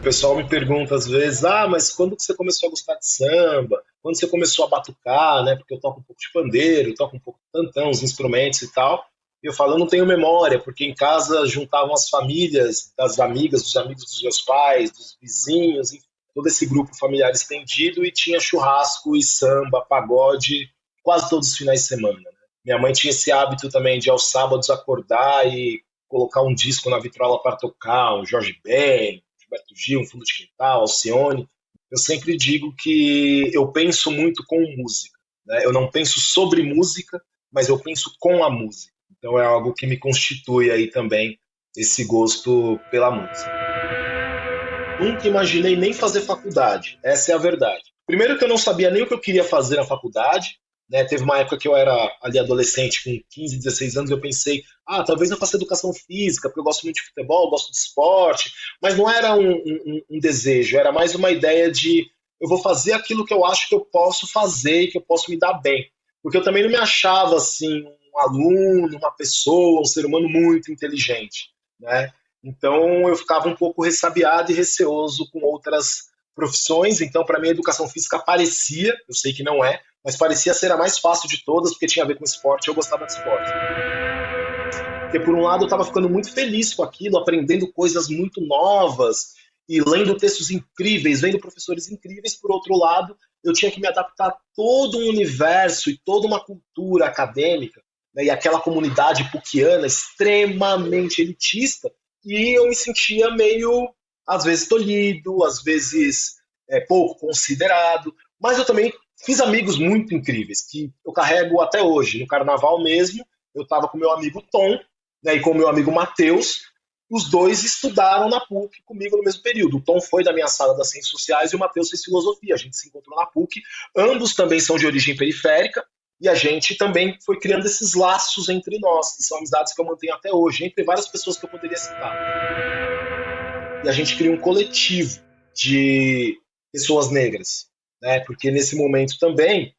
pessoal me pergunta às vezes, mas quando que você começou a gostar de samba? Quando você começou a batucar, né? Porque eu toco um pouco de pandeiro, toco um pouco de tantão, os instrumentos e tal. E eu falo, eu não tenho memória, porque em casa juntavam as famílias das amigas, dos amigos dos meus pais, dos vizinhos, enfim, todo esse grupo familiar estendido, e tinha churrasco e samba, pagode, quase todos os finais de semana, né? Minha mãe tinha esse hábito também de aos sábados acordar e colocar um disco na vitrola para tocar, um Jorge Ben, Gilberto Gil, um Fundo de Quintal, Alcione. Eu sempre digo que eu penso muito com música, né? Eu não penso sobre música, mas eu penso com a música. Então é algo que me constitui aí também esse gosto pela música. Nunca imaginei nem fazer faculdade, essa é a verdade. Primeiro que eu não sabia nem o que eu queria fazer na faculdade, né? Teve uma época que eu era ali adolescente, com 15, 16 anos, eu pensei, talvez eu faça educação física, porque eu gosto muito de futebol, gosto de esporte, mas não era um desejo, era mais uma ideia de eu vou fazer aquilo que eu acho que eu posso fazer e que eu posso me dar bem. Porque eu também não me achava assim um aluno, uma pessoa, um ser humano muito inteligente, né? Então eu ficava um pouco ressabiado e receoso com outras profissões. Então para mim a educação física parecia, eu sei que não é, mas parecia ser a mais fácil de todas, porque tinha a ver com esporte, eu gostava de esporte. Porque por um lado eu estava ficando muito feliz com aquilo, aprendendo coisas muito novas e lendo textos incríveis, vendo professores incríveis. Por outro lado, eu tinha que me adaptar a todo um universo e toda uma cultura acadêmica, né, e aquela comunidade puckiana extremamente elitista, e eu me sentia meio, às vezes, tolhido, às vezes pouco considerado, mas eu também fiz amigos muito incríveis, que eu carrego até hoje. No carnaval mesmo, eu estava com meu amigo Tom, né, e com meu amigo Matheus. Os dois estudaram na PUC comigo no mesmo período. O Tom foi da minha sala das Ciências Sociais e o Matheus fez Filosofia. A gente se encontrou na PUC. Ambos também são de origem periférica e a gente também foi criando esses laços entre nós, que são amizades que eu mantenho até hoje, entre várias pessoas que eu poderia citar. E a gente cria um coletivo de pessoas negras, né? Porque nesse momento também,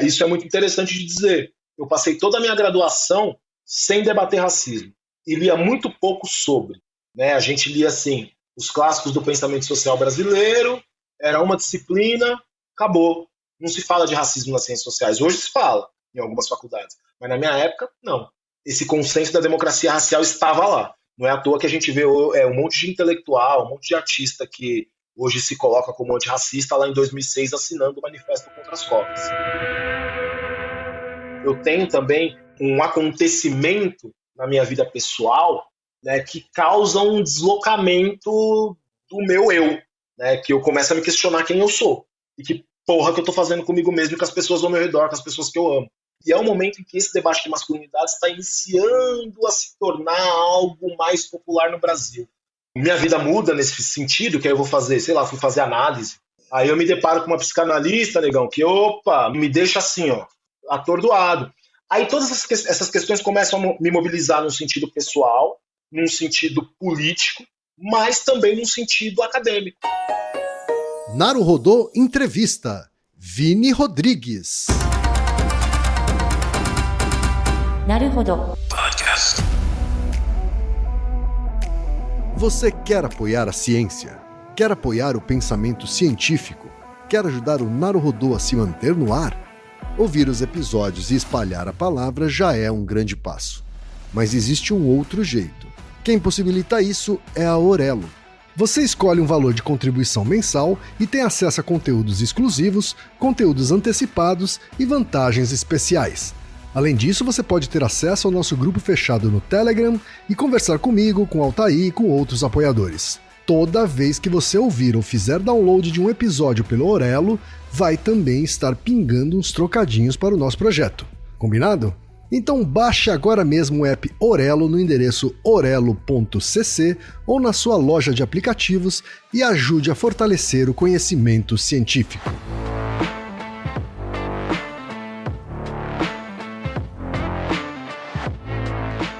isso é muito interessante de dizer. Eu passei toda a minha graduação sem debater racismo e lia muito pouco sobre, né? A gente lia assim os clássicos do pensamento social brasileiro, era uma disciplina, acabou. Não se fala de racismo nas ciências sociais. Hoje se fala em algumas faculdades, mas na minha época não. Esse consenso da democracia racial estava lá. Não é à toa que a gente vê um monte de intelectual, um monte de artista que hoje se coloca como antirracista, lá em 2006 assinando o Manifesto contra as Cotas. Eu tenho também um acontecimento na minha vida pessoal, né, que causa um deslocamento do meu eu, né, que eu começo a me questionar quem eu sou e que porra que eu tô fazendo comigo mesmo e com as pessoas ao meu redor, com as pessoas que eu amo. E é um momento em que esse debate de masculinidade está iniciando a se tornar algo mais popular no Brasil. Minha vida muda nesse sentido, que aí eu vou fazer, sei lá, fui fazer análise. Aí eu me deparo com uma psicanalista, negão, que, me deixa assim, atordoado. Aí todas essas questões começam a me mobilizar num sentido pessoal, num sentido político, mas também num sentido acadêmico. Naruhodô Entrevista, Vini Rodrigues. Naruhodô Podcast. Você quer apoiar a ciência? Quer apoiar o pensamento científico? Quer ajudar o Naruhodô a se manter no ar? Ouvir os episódios e espalhar a palavra já é um grande passo. Mas existe um outro jeito. Quem possibilita isso é a Orelo. Você escolhe um valor de contribuição mensal e tem acesso a conteúdos exclusivos, conteúdos antecipados e vantagens especiais. Além disso, você pode ter acesso ao nosso grupo fechado no Telegram e conversar comigo, com Altair e com outros apoiadores. Toda vez que você ouvir ou fizer download de um episódio pelo Orelo, vai também estar pingando uns trocadinhos para o nosso projeto. Combinado? Então baixe agora mesmo o app Orelo no endereço orelo.cc ou na sua loja de aplicativos e ajude a fortalecer o conhecimento científico.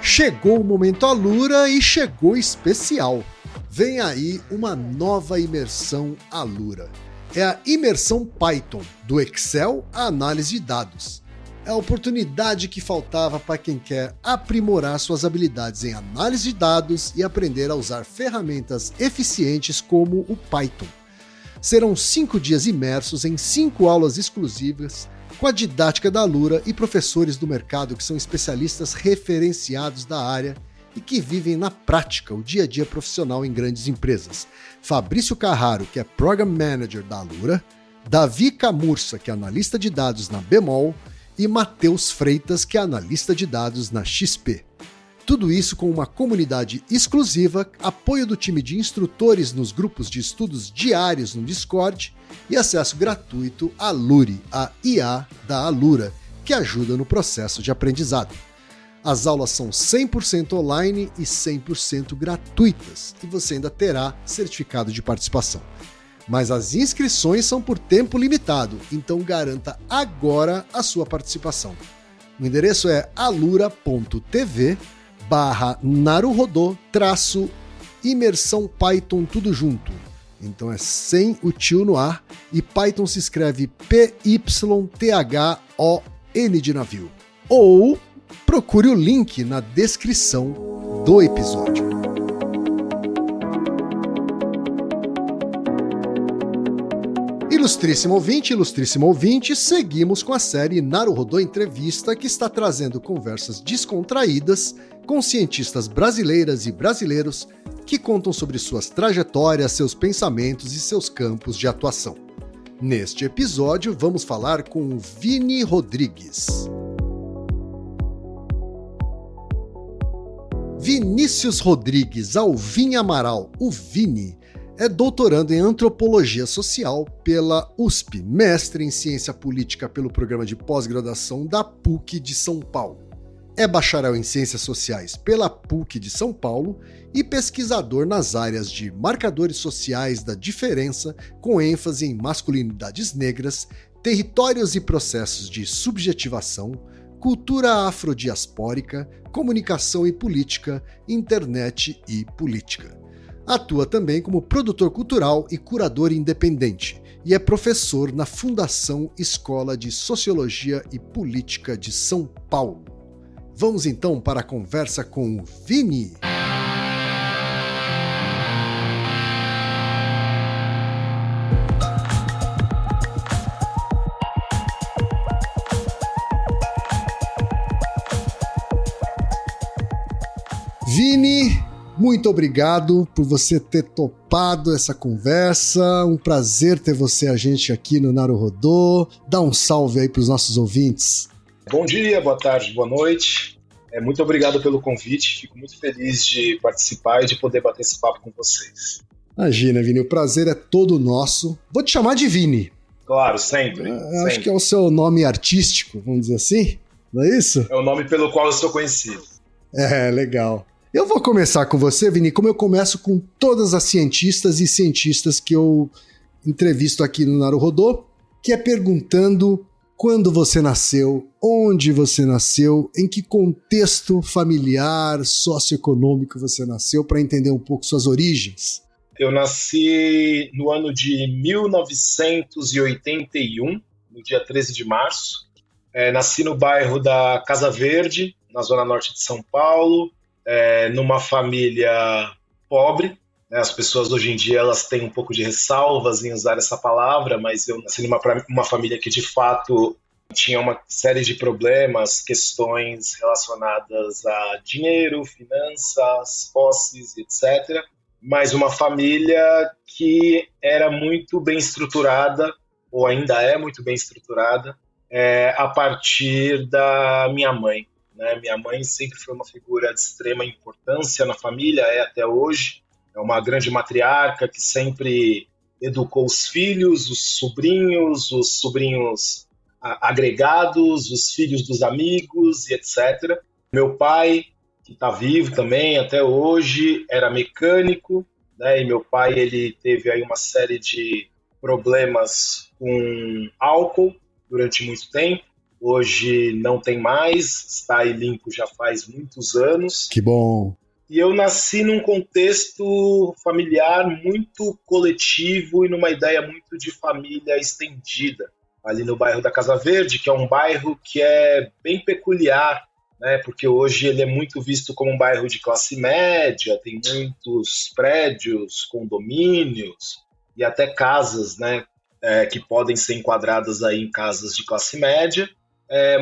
Chegou o momento Alura e chegou especial. Vem aí uma nova imersão Alura. É a imersão Python, do Excel à análise de dados. é a oportunidade que faltava para quem quer aprimorar suas habilidades em análise de dados e aprender a usar ferramentas eficientes como o Python. Serão 5 dias imersos em 5 aulas exclusivas com a didática da Alura e professores do mercado que são especialistas referenciados da área e que vivem na prática o dia a dia profissional em grandes empresas. Fabrício Carraro, que é Program Manager da Alura, Davi Camurça, que é analista de dados na Bemol, e Matheus Freitas, que é analista de dados na XP. Tudo isso com uma comunidade exclusiva, apoio do time de instrutores nos grupos de estudos diários no Discord e acesso gratuito à Luri, a IA da Alura, que ajuda no processo de aprendizado. As aulas são 100% online e 100% gratuitas, e você ainda terá certificado de participação. Mas as inscrições são por tempo limitado, então garanta agora a sua participação. O endereço é alura.tv/naruhodô-imersão Python tudo junto. Então é sem o tio no ar, e Python se escreve Python de navio. Ou procure o link na descrição do episódio. Ilustríssimo ouvinte, seguimos com a série Naruhodô Entrevista, que está trazendo conversas descontraídas com cientistas brasileiras e brasileiros que contam sobre suas trajetórias, seus pensamentos e seus campos de atuação. Neste episódio, vamos falar com o Vini Rodrigues. Vinícius Rodrigues Alvim Amaral, o Vini, é doutorando em Antropologia Social pela USP, mestre em Ciência Política pelo Programa de Pós-Graduação da PUC de São Paulo. É bacharel em Ciências Sociais pela PUC de São Paulo e pesquisador nas áreas de marcadores sociais da diferença, com ênfase em masculinidades negras, territórios e processos de subjetivação, cultura afrodiaspórica, comunicação e política, internet e política. Atua também como produtor cultural e curador independente e é professor na Fundação Escola de Sociologia e Política de São Paulo. Vamos então para a conversa com o Vini. Vini, muito obrigado por você ter topado essa conversa. Um prazer ter a gente aqui no Naruhodô. Dá um salve aí para os nossos ouvintes. Bom dia, boa tarde, boa noite. Muito obrigado pelo convite. Fico muito feliz de participar e de poder bater esse papo com vocês. Imagina, Vini, o prazer é todo nosso. Vou te chamar de Vini. Claro, sempre. Acho que é o seu nome artístico, vamos dizer assim. Não é isso? É o nome pelo qual eu sou conhecido. É, legal. Eu vou começar com você, Vini, como eu começo com todas as cientistas e cientistas que eu entrevisto aqui no Naruhodô, que é perguntando quando você nasceu, onde você nasceu, em que contexto familiar, socioeconômico você nasceu, para entender um pouco suas origens. Eu nasci no ano de 1981, no dia 13 de março. Nasci no bairro da Casa Verde, na zona norte de São Paulo, numa família pobre. As pessoas hoje em dia elas têm um pouco de ressalvas em usar essa palavra, mas eu nasci numa família que de fato tinha uma série de problemas, questões relacionadas a dinheiro, finanças, posses, etc. Mas uma família que era muito bem estruturada, ou ainda é muito bem estruturada, a partir da minha mãe. Minha mãe sempre foi uma figura de extrema importância na família, até hoje. É uma grande matriarca que sempre educou os filhos, os sobrinhos agregados, os filhos dos amigos e etc. Meu pai, que está vivo também até hoje, era mecânico, e meu pai ele teve aí uma série de problemas com álcool durante muito tempo. Hoje não tem mais, está aí limpo já faz muitos anos. Que bom! E eu nasci num contexto familiar muito coletivo e numa ideia muito de família estendida. ali no bairro da Casa Verde, que é um bairro que é bem peculiar, né? Porque hoje ele é muito visto como um bairro de classe média, tem muitos prédios, condomínios e até casas, né? Que podem ser enquadradas aí em casas de classe média.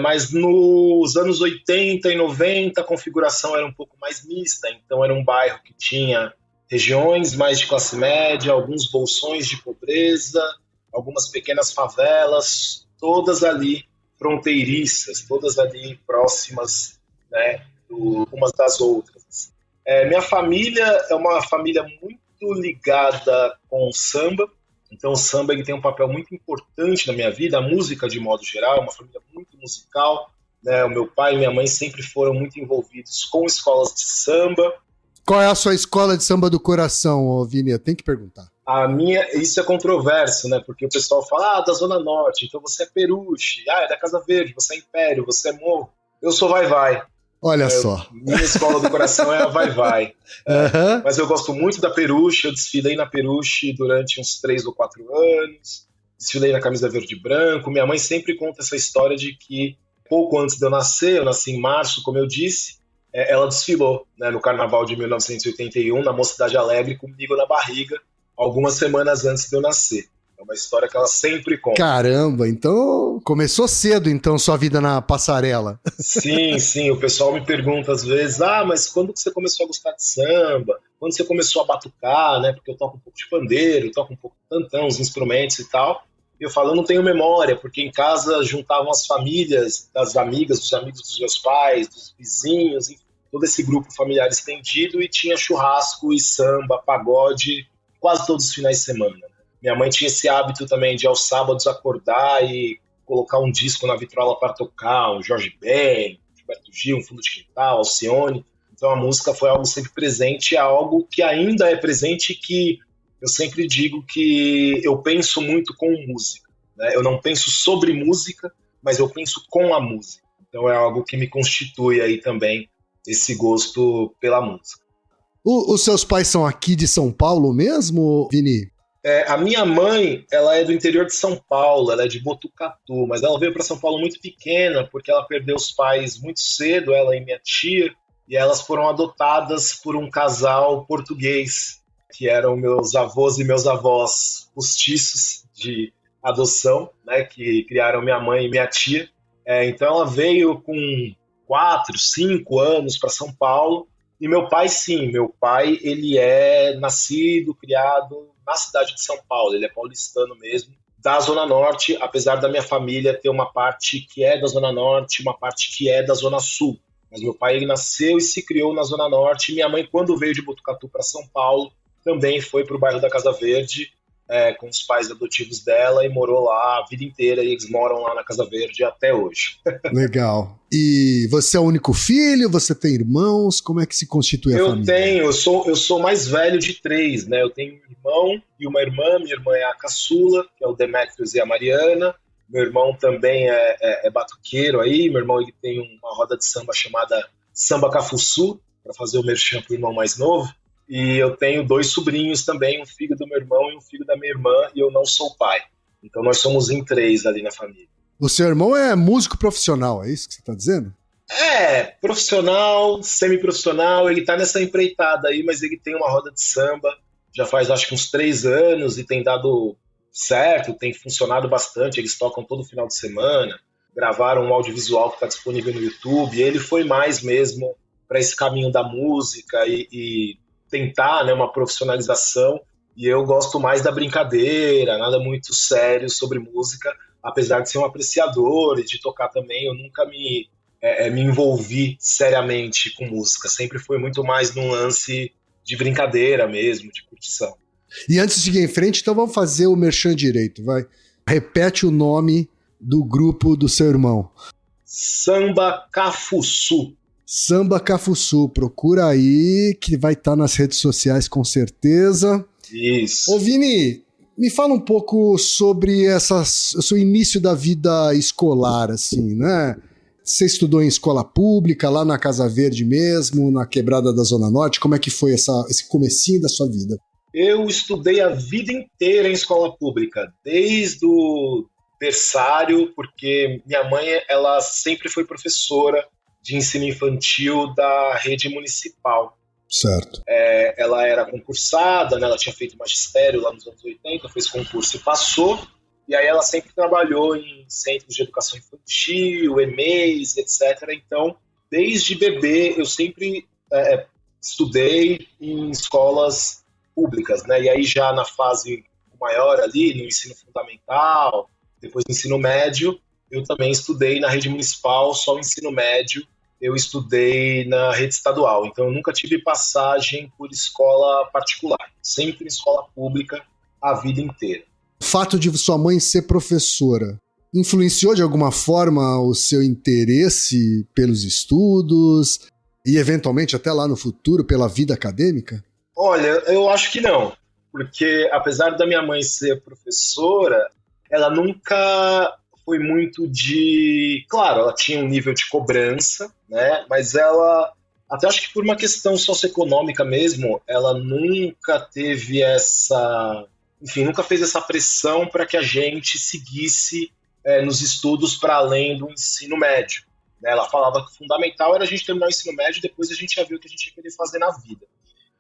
Mas nos anos 80 e 90 a configuração era um pouco mais mista, então era um bairro que tinha regiões mais de classe média, alguns bolsões de pobreza, algumas pequenas favelas, todas ali fronteiriças, todas ali próximas, né, umas das outras. Minha família é uma família muito ligada com o samba, então o samba ele tem um papel muito importante na minha vida, a música de modo geral, é uma família muito musical, né? O meu pai e minha mãe sempre foram muito envolvidos com escolas de samba. Qual é a sua escola de samba do coração, Vini? Eu tenho que perguntar. A minha, isso é controverso, né? Porque o pessoal fala, da Zona Norte, então você é Peruche, é da Casa Verde, você é Império, você é Morro. Eu sou Vai-Vai. Olha só. Minha escola do coração é a Vai-Vai. Uhum. Mas eu gosto muito da Peruche, eu desfilei na Peruche durante uns 3 ou 4 anos, desfilei na camisa verde e branco. Minha mãe sempre conta essa história de que pouco antes de eu nasci em março, como eu disse, ela desfilou, né, no Carnaval de 1981, na Mocidade Alegre, comigo na barriga, algumas semanas antes de eu nascer. É uma história que ela sempre conta. Caramba, então começou cedo, então, sua vida na passarela. Sim, o pessoal me pergunta às vezes, mas quando que você começou a gostar de samba? Quando você começou a batucar, né? Porque eu toco um pouco de pandeiro, toco um pouco de tantão, os instrumentos e tal. E eu falo, eu não tenho memória, porque em casa juntavam as famílias das amigas, dos amigos dos meus pais, dos vizinhos, enfim, todo esse grupo familiar estendido, e tinha churrasco e samba, pagode, quase todos os finais de semana. Minha mãe tinha esse hábito também de aos sábados acordar e colocar um disco na vitrola para tocar, um Jorge Ben, Gilberto Gil, um Fundo de Quintal, Alcione. Então a música foi algo sempre presente, é algo que ainda é presente, que eu sempre digo que eu penso muito com música, né? Eu não penso sobre música, mas eu penso com a música. Então é algo que me constitui aí também esse gosto pela música. Os seus pais são aqui de São Paulo mesmo, Vini? A minha mãe, ela é do interior de São Paulo, ela é de Botucatu, mas ela veio para São Paulo muito pequena, porque ela perdeu os pais muito cedo, ela e minha tia, e elas foram adotadas por um casal português, que eram meus avós e meus avós postiços de adoção, né, que criaram minha mãe e minha tia. Então ela veio com 4, 5 anos para São Paulo, e meu pai sim, meu pai ele é nascido, criado na cidade de São Paulo, ele é paulistano mesmo, da Zona Norte, apesar da minha família ter uma parte que é da Zona Norte, uma parte que é da Zona Sul. Mas meu pai ele nasceu e se criou na Zona Norte, e minha mãe, quando veio de Botucatu para São Paulo, também foi para o bairro da Casa Verde, com os pais adotivos dela, e morou lá a vida inteira, e eles moram lá na Casa Verde até hoje. Legal. E você é o único filho? Você tem irmãos? Como é que se constitui a família? Eu sou mais velho de 3, né? Eu tenho um irmão e uma irmã. Minha irmã é a caçula, que é o Demetrios e a Mariana. Meu irmão também é batuqueiro aí. Meu irmão ele tem uma roda de samba chamada Samba Cafuçu, para fazer o merchan pro irmão mais novo. E eu tenho 2 sobrinhos também, um filho do meu irmão e um filho da minha irmã, e eu não sou pai. Então nós somos em 3 ali na família. O seu irmão é músico profissional, é isso que você está dizendo? Profissional, semi-profissional, ele tá nessa empreitada aí, mas ele tem uma roda de samba, já faz acho que uns 3 anos, e tem dado certo, tem funcionado bastante, eles tocam todo final de semana, gravaram um audiovisual que está disponível no YouTube, e ele foi mais mesmo para esse caminho da música e tentar, né, uma profissionalização, e eu gosto mais da brincadeira, nada muito sério sobre música, apesar de ser um apreciador e de tocar também, eu nunca me envolvi seriamente com música, sempre foi muito mais num lance de brincadeira mesmo, de curtição. E antes de seguir em frente, então vamos fazer o merchan direito, vai. Repete o nome do grupo do seu irmão. Samba Cafuçu. Samba Cafuçu, procura aí, que vai estar nas redes sociais com certeza. Isso. Ô Vini, me fala um pouco sobre o seu início da vida escolar, assim, né? Você estudou em escola pública, lá na Casa Verde mesmo, na quebrada da Zona Norte, como é que foi esse comecinho da sua vida? Eu estudei a vida inteira em escola pública, desde berçário, porque minha mãe, ela sempre foi professora de ensino infantil da rede municipal. Certo. Ela era concursada, né? Ela tinha feito magistério lá nos anos 80, fez concurso e passou. E aí ela sempre trabalhou em centros de educação infantil, EMEIs, etc. Então, desde bebê, eu sempre estudei em escolas públicas, né? E aí já na fase maior ali, no ensino fundamental, depois do ensino médio, eu também estudei na rede municipal, só o ensino médio eu estudei na rede estadual. Então eu nunca tive passagem por escola particular, sempre em escola pública a vida inteira. O fato de sua mãe ser professora influenciou de alguma forma o seu interesse pelos estudos e eventualmente até lá no futuro pela vida acadêmica? Olha, eu acho que não, porque apesar da minha mãe ser professora, ela nunca foi muito de... Claro, ela tinha um nível de cobrança, né? Mas ela, até acho que por uma questão socioeconômica mesmo, ela nunca teve essa... Enfim, nunca fez essa pressão para que a gente seguisse nos estudos para além do ensino médio. Né? Ela falava que o fundamental era a gente terminar o ensino médio e depois a gente ia ver o que a gente ia querer fazer na vida.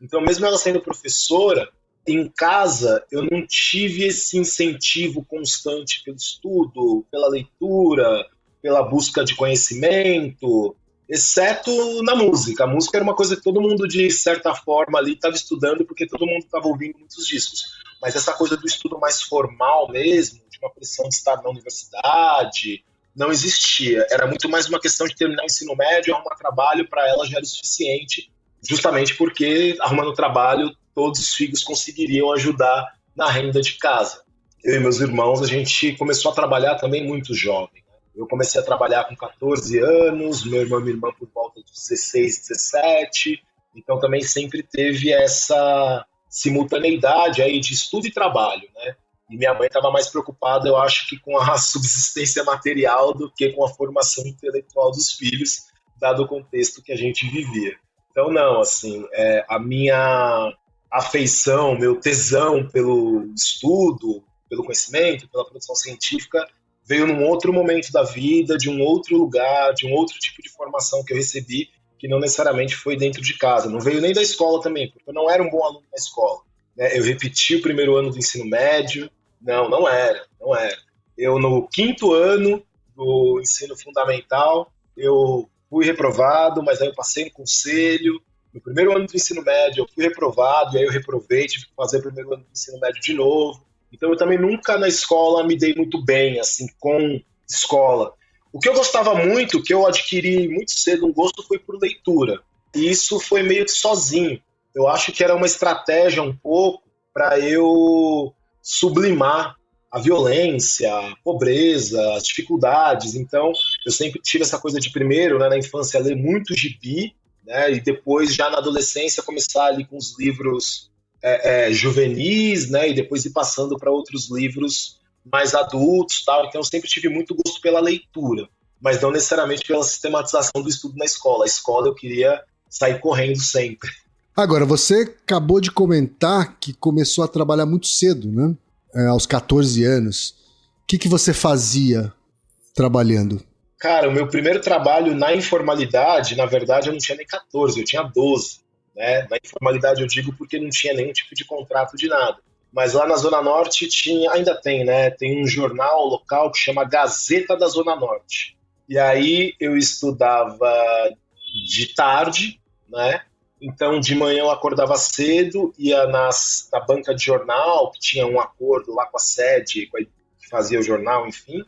Então, mesmo ela sendo professora, em casa eu não tive esse incentivo constante pelo estudo, pela leitura, pela busca de conhecimento, exceto na música. A música era uma coisa que todo mundo, de certa forma, ali estava estudando porque todo mundo estava ouvindo muitos discos. Mas essa coisa do estudo mais formal mesmo, de uma pressão de estar na universidade, não existia. Era muito mais uma questão de terminar o ensino médio, arrumar trabalho, para ela já era o suficiente, justamente porque, arrumando trabalho, todos os filhos conseguiriam ajudar na renda de casa. Eu e meus irmãos, a gente começou a trabalhar também muito jovem. Eu comecei a trabalhar com 14 anos, meu irmão e minha irmã por volta de 16, 17, então também sempre teve essa simultaneidade aí de estudo e trabalho, né? E minha mãe estava mais preocupada, eu acho, que com a subsistência material do que com a formação intelectual dos filhos, dado o contexto que a gente vivia. Então, não, assim, a minha afeição, meu tesão pelo estudo, pelo conhecimento, pela produção científica, veio num outro momento da vida, de um outro lugar, de um outro tipo de formação que eu recebi, que não necessariamente foi dentro de casa. Não veio nem da escola também, porque eu não era um bom aluno na escola. Né? Eu repeti o primeiro ano do ensino médio, não era. Eu, no 5º ano do ensino fundamental, eu fui reprovado, mas aí eu passei no conselho. No primeiro ano do ensino médio, eu fui reprovado, e aí eu reprovei, tive que fazer o primeiro ano do ensino médio de novo. Então eu também nunca na escola me dei muito bem, assim, com escola. O que eu gostava muito, que eu adquiri muito cedo um gosto, foi por leitura. E isso foi meio que sozinho. Eu acho que era uma estratégia um pouco para eu sublimar a violência, a pobreza, as dificuldades. Então eu sempre tive essa coisa de primeiro, né, na infância, ler muito gibi, né, e depois já na adolescência começar ali com os livros juvenis, né, e depois ir passando para outros livros mais adultos, tal. Então eu sempre tive muito gosto pela leitura, mas não necessariamente pela sistematização do estudo na escola. A escola eu queria sair correndo sempre. Agora, você acabou de comentar que começou a trabalhar muito cedo, né? Aos 14 anos. O que você fazia trabalhando? Cara, o meu primeiro trabalho na informalidade, na verdade, eu não tinha nem 14, eu tinha 12. Né? Na informalidade eu digo porque não tinha nenhum tipo de contrato de nada. Mas lá na Zona Norte ainda tem, né? Tem um jornal local que chama Gazeta da Zona Norte. E aí eu estudava de tarde, né? Então de manhã eu acordava cedo, ia na banca de jornal, que tinha um acordo lá com a sede, que fazia o jornal, enfim.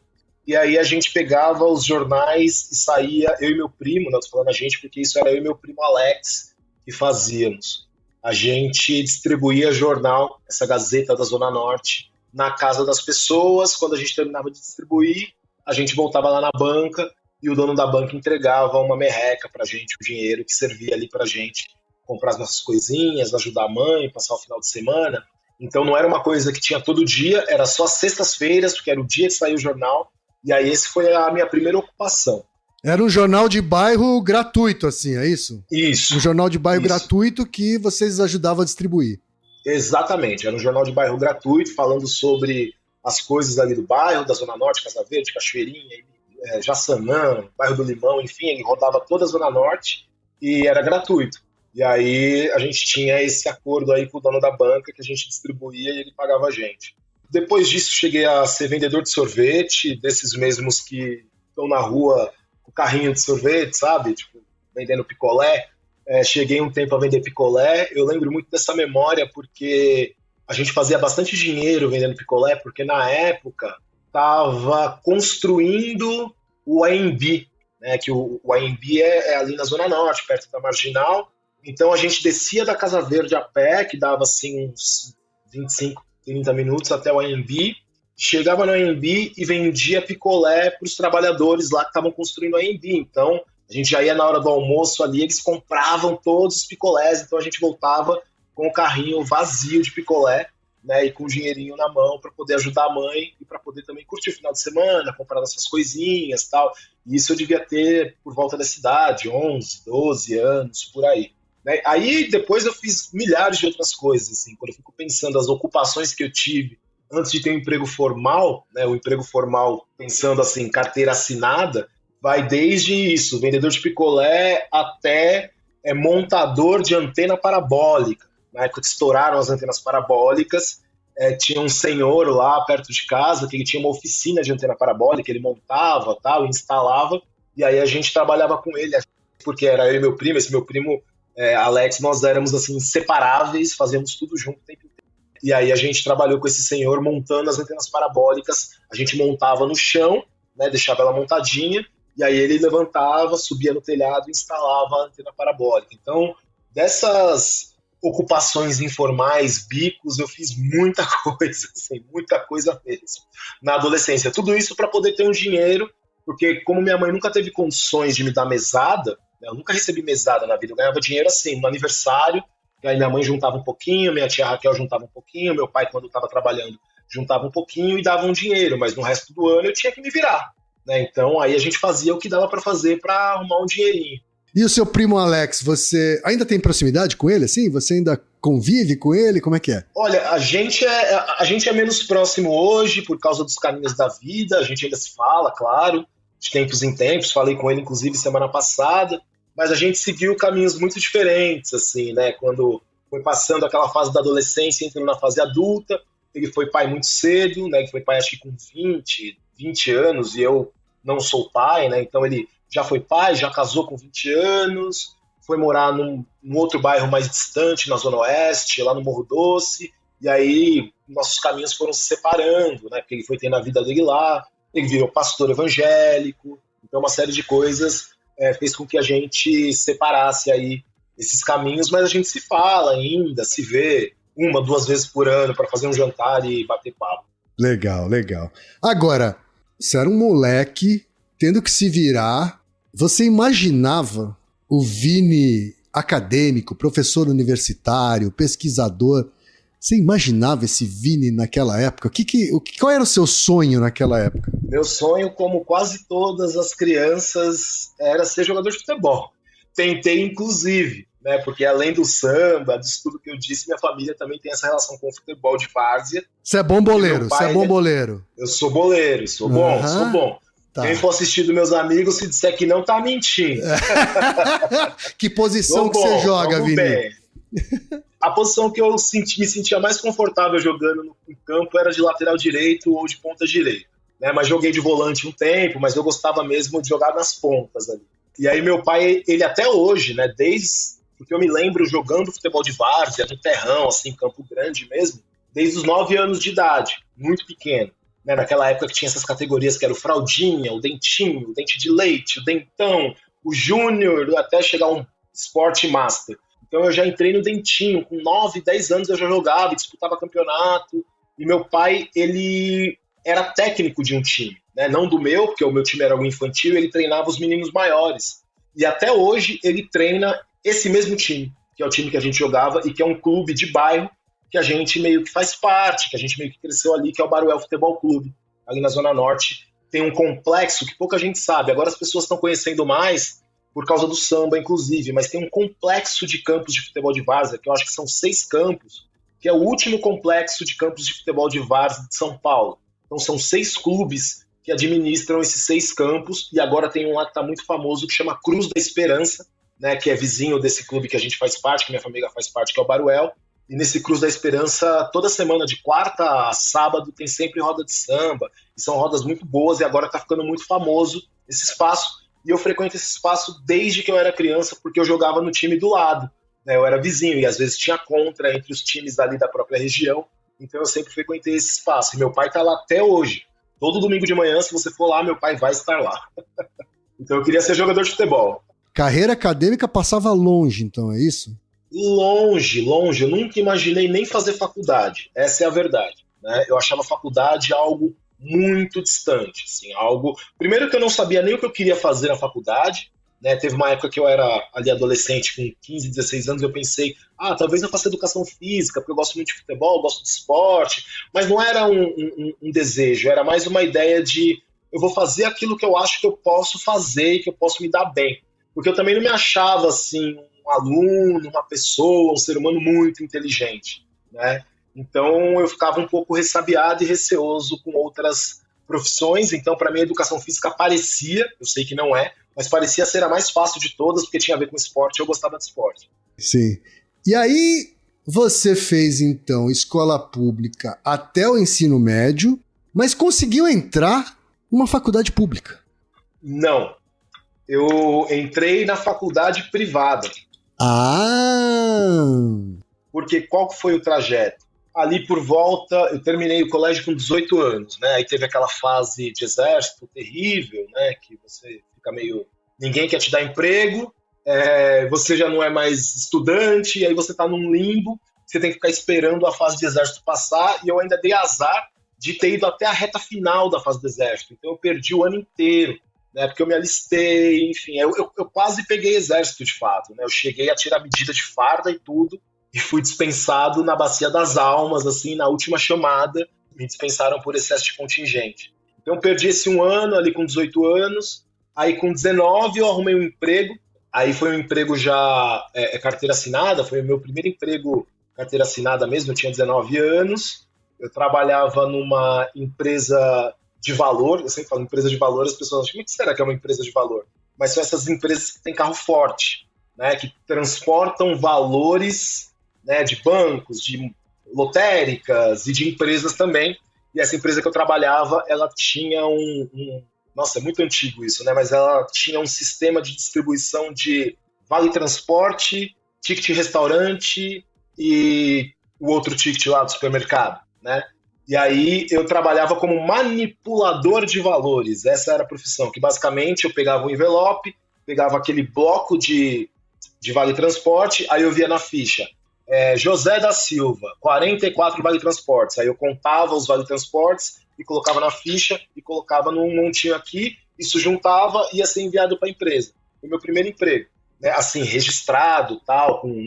E aí a gente pegava os jornais e saía, eu e meu primo, não tô falando a gente, porque isso era eu e meu primo Alex que fazíamos. A gente distribuía jornal, essa Gazeta da Zona Norte, na casa das pessoas. Quando a gente terminava de distribuir, a gente voltava lá na banca e o dono da banca entregava uma merreca pra gente, o dinheiro que servia ali pra gente comprar as nossas coisinhas, ajudar a mãe, passar o final de semana. Então não era uma coisa que tinha todo dia, era só sextas-feiras, porque era o dia que saía o jornal. E aí esse foi a minha primeira ocupação. Era um jornal de bairro gratuito, assim, é isso? Isso. Um jornal de bairro gratuito que vocês ajudavam a distribuir. Exatamente, era um jornal de bairro gratuito, falando sobre as coisas ali do bairro, da Zona Norte, Casa Verde, Cachoeirinha, Jaçanã, bairro do Limão, enfim, ele rodava toda a Zona Norte e era gratuito. E aí a gente tinha esse acordo aí com o dono da banca que a gente distribuía e ele pagava a gente. Depois disso cheguei a ser vendedor de sorvete, desses mesmos que estão na rua com carrinho de sorvete, sabe? Tipo, vendendo picolé. Cheguei um tempo a vender picolé. Eu lembro muito dessa memória porque a gente fazia bastante dinheiro vendendo picolé, porque na época estava construindo o AMB, né? Que o AMB é ali na Zona Norte, perto da Marginal. Então a gente descia da Casa Verde a pé, que dava assim uns 25, 30 minutos até o AMB, chegava no AMB e vendia picolé para os trabalhadores lá que estavam construindo o AMB. Então a gente já ia na hora do almoço ali, eles compravam todos os picolés, então a gente voltava com o carrinho vazio de picolé, né, e com o dinheirinho na mão para poder ajudar a mãe e para poder também curtir o final de semana, comprar essas coisinhas e tal. E isso eu devia ter por volta dessa idade, 11, 12 anos, por aí. Né? Aí depois eu fiz milhares de outras coisas, assim, quando eu fico pensando as ocupações que eu tive antes de ter um emprego formal, né, o emprego formal pensando assim, carteira assinada, vai desde isso, vendedor de picolé até montador de antena parabólica. Na época que estouraram as antenas parabólicas, tinha um senhor lá perto de casa que ele tinha uma oficina de antena parabólica, ele montava, tal, instalava, e aí a gente trabalhava com ele, porque era eu e meu primo, esse meu primo Alex, nós éramos assim inseparáveis, fazíamos tudo junto o tempo inteiro. E aí a gente trabalhou com esse senhor montando as antenas parabólicas, a gente montava no chão, né, deixava ela montadinha, e aí ele levantava, subia no telhado e instalava a antena parabólica. Então, dessas ocupações informais, bicos, eu fiz muita coisa, assim, muita coisa mesmo, na adolescência. Tudo isso para poder ter um dinheiro, porque como minha mãe nunca teve condições de me dar mesada, eu nunca recebi mesada na vida, eu ganhava dinheiro assim, no aniversário, aí minha mãe juntava um pouquinho, minha tia Raquel juntava um pouquinho, meu pai, quando estava trabalhando, juntava um pouquinho e dava um dinheiro, mas no resto do ano eu tinha que me virar. Né? Então aí a gente fazia o que dava para fazer para arrumar um dinheirinho. E o seu primo Alex, você ainda tem proximidade com ele, assim? Você ainda convive com ele? Como é que é? Olha, a gente é menos próximo hoje por causa dos caminhos da vida, a gente ainda se fala, claro, de tempos em tempos, falei com ele inclusive semana passada, mas a gente seguiu caminhos muito diferentes, assim, né? Quando foi passando aquela fase da adolescência, entrando na fase adulta, ele foi pai muito cedo, né? Ele foi pai acho que com 20 anos, e eu não sou pai, né? Então ele já foi pai, já casou com 20 anos, foi morar num outro bairro mais distante, na Zona Oeste, lá no Morro Doce, e aí nossos caminhos foram se separando, né? Porque ele foi tendo a vida dele lá, ele virou pastor evangélico, então uma série de coisas fez com que a gente separasse aí esses caminhos, mas a gente se fala ainda, se vê 1, 2 vezes por ano para fazer um jantar e bater papo. Legal, legal. Agora, você era um moleque tendo que se virar. Você imaginava o Vini acadêmico, professor universitário, pesquisador? Você imaginava esse Vini naquela época? Qual era o seu sonho naquela época? Meu sonho, como quase todas as crianças, era ser jogador de futebol. Tentei, inclusive, né, porque além do samba, disso tudo que eu disse, minha família também tem essa relação com o futebol de várzea. Você é bom boleiro, você é bom boleiro. Eu sou boleiro, sou bom, sou bom. Tá. Quem for assistir dos meus amigos, se disser que não, tá mentindo. Que posição que você joga, Vini? Bem. A posição que eu me sentia mais confortável jogando no campo era de lateral direito ou de ponta direita. Né? Mas joguei de volante um tempo, mas eu gostava mesmo de jogar nas pontas ali. E aí meu pai, ele até hoje, né, porque eu me lembro jogando futebol de várzea, no terrão, assim, Campo Grande mesmo, desde os 9 anos de idade, muito pequeno. Né? Naquela época que tinha essas categorias que era o fraldinha, o dentinho, o dente de leite, o dentão, o júnior, até chegar um Sport Master. Então eu já entrei no dentinho, com 9, 10 anos eu já jogava, disputava campeonato, e meu pai, ele era técnico de um time, né? Não do meu, porque o meu time era o infantil, ele treinava os meninos maiores. E até hoje ele treina esse mesmo time, que é o time que a gente jogava e que é um clube de bairro que a gente meio que faz parte, que a gente meio que cresceu ali, que é o Baruel Futebol Clube, ali na Zona Norte. Tem um complexo que pouca gente sabe, agora as pessoas estão conhecendo mais por causa do samba, inclusive, mas tem um complexo de campos de futebol de várzea, que eu acho que são 6 campos, que é o último complexo de campos de futebol de várzea de São Paulo. Então são 6 clubes que administram esses 6 campos, e agora tem um lá que está muito famoso, que chama Cruz da Esperança, né, que é vizinho desse clube que a gente faz parte, que minha família faz parte, que é o Baruel. E nesse Cruz da Esperança, toda semana, de quarta a sábado, tem sempre roda de samba, e são rodas muito boas, e agora está ficando muito famoso esse espaço, e eu frequento esse espaço desde que eu era criança, porque eu jogava no time do lado, né, eu era vizinho, e às vezes tinha contra entre os times ali da própria região, então eu sempre frequentei esse espaço, e meu pai está lá até hoje. Todo domingo de manhã, se você for lá, meu pai vai estar lá. Então eu queria ser jogador de futebol. Carreira acadêmica passava longe, então, é isso? Longe, longe. Eu nunca imaginei nem fazer faculdade. Essa é a verdade, né? Eu achava a faculdade algo muito distante. Assim, algo... Primeiro que eu não sabia nem o que eu queria fazer na faculdade. Né? Teve uma época que eu era ali adolescente, com 15, 16 anos, e eu pensei, talvez eu faça educação física, porque eu gosto muito de futebol, eu gosto de esporte. Mas não era um desejo, era mais uma ideia de eu vou fazer aquilo que eu acho que eu posso fazer e que eu posso me dar bem. Porque eu também não me achava assim um aluno, uma pessoa, um ser humano muito inteligente, né? Então eu ficava um pouco ressabiado e receoso com outras profissões. Então para mim a educação física parecia, eu sei que não é, mas parecia ser a mais fácil de todas, porque tinha a ver com esporte, eu gostava de esporte. Sim. E aí você fez então escola pública até o ensino médio, mas conseguiu entrar numa faculdade pública? Não. Eu entrei na faculdade privada. Porque qual foi o trajeto? Ali por volta, eu terminei o colégio com 18 anos, né? Aí teve aquela fase de exército terrível, né? Que você fica meio... Ninguém quer te dar emprego, você já não é mais estudante, e aí você tá num limbo, você tem que ficar esperando a fase de exército passar, e eu ainda dei azar de ter ido até a reta final da fase do exército. Então eu perdi o ano inteiro, né, porque eu me alistei, enfim, eu quase peguei exército de fato, né, eu cheguei a tirar medida de farda e tudo, e fui dispensado na Bacia das Almas, assim, na última chamada, me dispensaram por excesso de contingente. Então eu perdi esse um ano ali com 18 anos, aí com 19 eu arrumei um emprego, aí foi um emprego já carteira assinada, foi o meu primeiro emprego carteira assinada mesmo, eu tinha 19 anos, eu trabalhava numa empresa de valor, eu sempre falo empresa de valor, as pessoas acham, o que será que é uma empresa de valor? Mas são essas empresas que têm carro forte, né, que transportam valores, né, de bancos, de lotéricas e de empresas também. E essa empresa que eu trabalhava, ela tinha nossa, é muito antigo isso, né, mas ela tinha um sistema de distribuição de vale transporte, ticket restaurante e o outro ticket lá do supermercado, né? E aí eu trabalhava como manipulador de valores, essa era a profissão, que basicamente eu pegava um envelope, pegava aquele bloco de vale transporte, aí eu via na ficha, José da Silva, 44 vale transportes, aí eu contava os vale transportes e colocava na ficha e colocava num montinho aqui, isso juntava e ia ser enviado para a empresa. Foi o meu primeiro emprego, né? Assim, registrado, tal, com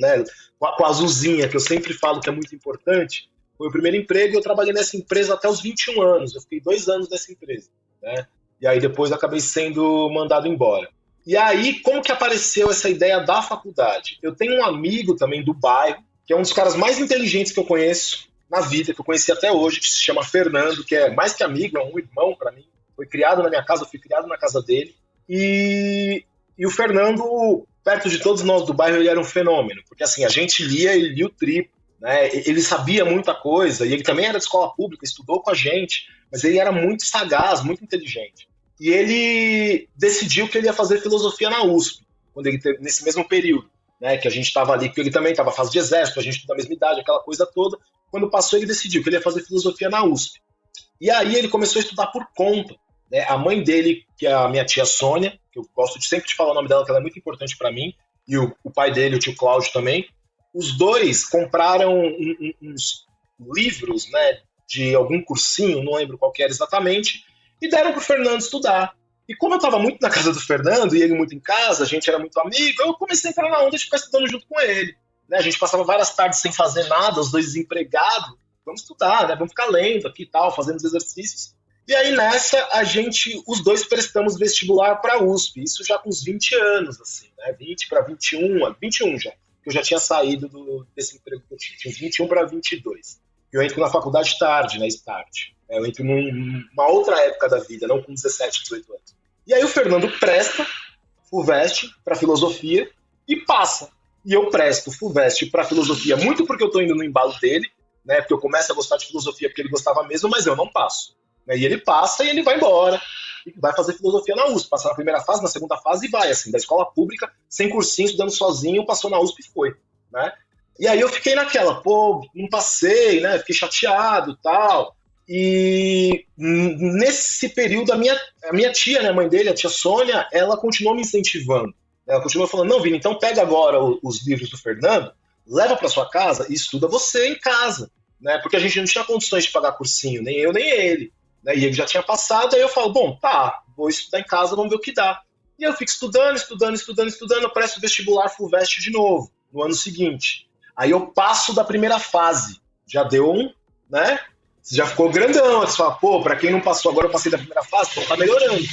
a azulzinha, que eu sempre falo que é muito importante. Foi o primeiro emprego e eu trabalhei nessa empresa até os 21 anos. Eu fiquei 2 anos nessa empresa, né? E aí depois eu acabei sendo mandado embora. E aí, como que apareceu essa ideia da faculdade? Eu tenho um amigo também do bairro, que é um dos caras mais inteligentes que eu conheço na vida, que eu conheci até hoje, que se chama Fernando, que é mais que amigo, é um irmão para mim. Foi criado na minha casa, eu fui criado na casa dele. E o Fernando, perto de todos nós do bairro, ele era um fenômeno. Porque assim, a gente ele lia o triplo. Né? Ele sabia muita coisa, e ele também era de escola pública, estudou com a gente, mas ele era muito sagaz, muito inteligente. E ele decidiu que ele ia fazer filosofia na USP, quando ele teve, nesse mesmo período, né, que a gente estava ali, porque ele também estava fase de exército, a gente da mesma idade, aquela coisa toda. Quando passou, ele decidiu que ele ia fazer filosofia na USP. E aí ele começou a estudar por conta. Né? A mãe dele, que é a minha tia Sônia, que eu gosto de sempre de falar o nome dela, que ela é muito importante para mim, e o pai dele, o tio Cláudio também, os dois compraram uns livros, né, de algum cursinho, não lembro qual que era exatamente, e deram para o Fernando estudar. E como eu estava muito na casa do Fernando, e ele muito em casa, a gente era muito amigo, eu comecei a entrar na onda de ficar estudando junto com ele. Né? A gente passava várias tardes sem fazer nada, os dois desempregados, vamos estudar, né? Vamos ficar lendo aqui e tal, fazendo os exercícios. E aí nessa, os dois prestamos vestibular para a USP, isso já com uns 20 anos, assim, né? 20 para 21 já. Que eu já tinha saído desse emprego que eu tinha uns 21 para 22. Eu entro na faculdade tarde, na Start. Eu entro numa outra época da vida, não com 17, 18 anos. E aí o Fernando presta FUVEST para filosofia e passa. E eu presto FUVEST para filosofia, muito porque eu estou indo no embalo dele, né? Porque eu começo a gostar de filosofia porque ele gostava mesmo, mas eu não passo. Né? E ele passa e ele vai embora. E vai fazer filosofia na USP. Passa na primeira fase, na segunda fase e vai, assim, da escola pública, sem cursinho, estudando sozinho, passou na USP e foi. Né? E aí eu fiquei naquela, pô, não passei, né? Fiquei chateado e tal. E nesse período, a minha tia, né, a mãe dele, a tia Sônia, ela continuou me incentivando. Ela continuou falando, não, Vini, então pega agora os livros do Fernando, leva para sua casa e estuda você em casa. Né? Porque a gente não tinha condições de pagar cursinho, nem eu, nem ele. Né? E ele já tinha passado, aí eu falo, bom, tá, vou estudar em casa, vamos ver o que dá. E eu fico estudando, eu presto vestibular FUVEST de novo, no ano seguinte. Aí eu passo da primeira fase, já deu né? Você já ficou grandão, você fala, pô, pra quem não passou agora, eu passei da primeira fase, então tá melhorando,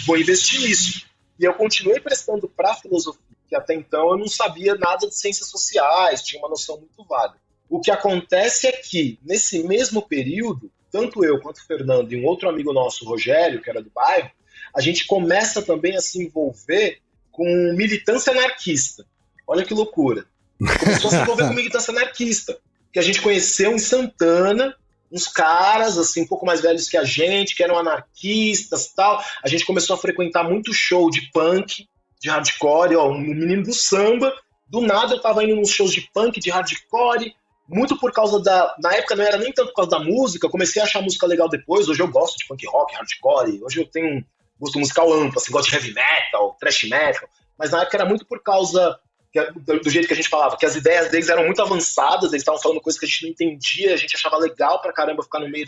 vou investir nisso. E eu continuei prestando pra filosofia, que até então eu não sabia nada de ciências sociais, tinha uma noção muito vaga. O que acontece é que, nesse mesmo período, tanto eu quanto o Fernando e um outro amigo nosso, o Rogério, que era do bairro, a gente começa também a se envolver com militância anarquista. Olha que loucura. Começou a se envolver com militância anarquista, que a gente conheceu em Santana, uns caras, assim, um pouco mais velhos que a gente, que eram anarquistas e tal. A gente começou a frequentar muito show de punk, de hardcore, ó, um menino do samba. Do nada eu tava indo nos shows de punk, de hardcore, muito por causa na época não era nem tanto por causa da música, eu comecei a achar música legal depois. Hoje eu gosto de punk rock, hardcore, hoje eu tenho um gosto musical amplo, assim, gosto de heavy metal, thrash metal, mas na época era muito por causa do jeito que a gente falava, que as ideias deles eram muito avançadas, eles estavam falando coisas que a gente não entendia, a gente achava legal pra caramba ficar no meio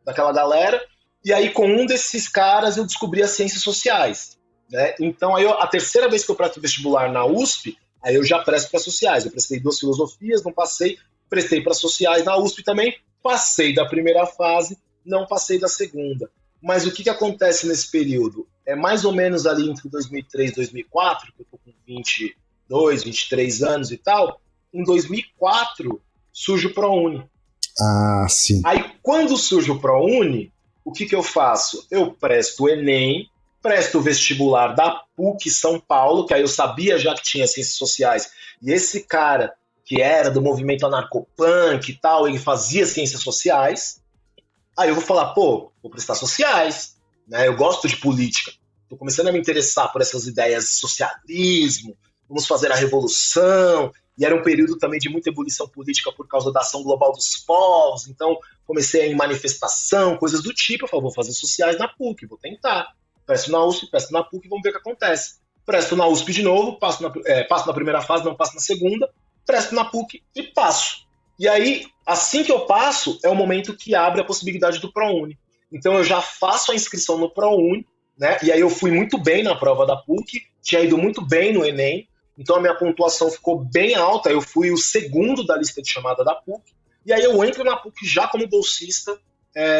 daquela galera, e aí com um desses caras eu descobri as ciências sociais, né? Então aí a terceira vez que eu presto vestibular na USP, aí eu já presto para sociais, eu prestei 2 filosofias, não passei, prestei para sociais na USP também, passei da primeira fase, não passei da segunda. Mas o que acontece nesse período? É mais ou menos ali entre 2003 e 2004, que eu tô com 22, 23 anos e tal, em 2004 surge o ProUni. Ah, sim. Aí quando surge o ProUni, o que eu faço? Eu presto o Enem, presto o vestibular da PUC São Paulo, que aí eu sabia já que tinha ciências sociais, e esse cara que era do movimento anarcopunk e tal, ele fazia ciências sociais. Aí eu vou falar, pô, vou prestar sociais, né? Eu gosto de política, tô começando a me interessar por essas ideias de socialismo, vamos fazer a revolução, e era um período também de muita ebulição política por causa da ação global dos povos, então comecei a ir em manifestação, coisas do tipo. Eu falei, vou fazer sociais na PUC, vou tentar. Presto na USP, presto na PUC, vamos ver o que acontece. Presto na USP de novo, passo na primeira fase, não passo na segunda, presto na PUC e passo. E aí, assim que eu passo, é o momento que abre a possibilidade do ProUni. Então eu já faço a inscrição no ProUni, né? E aí eu fui muito bem na prova da PUC, tinha ido muito bem no Enem, então a minha pontuação ficou bem alta, eu fui o segundo da lista de chamada da PUC, e aí eu entro na PUC já como bolsista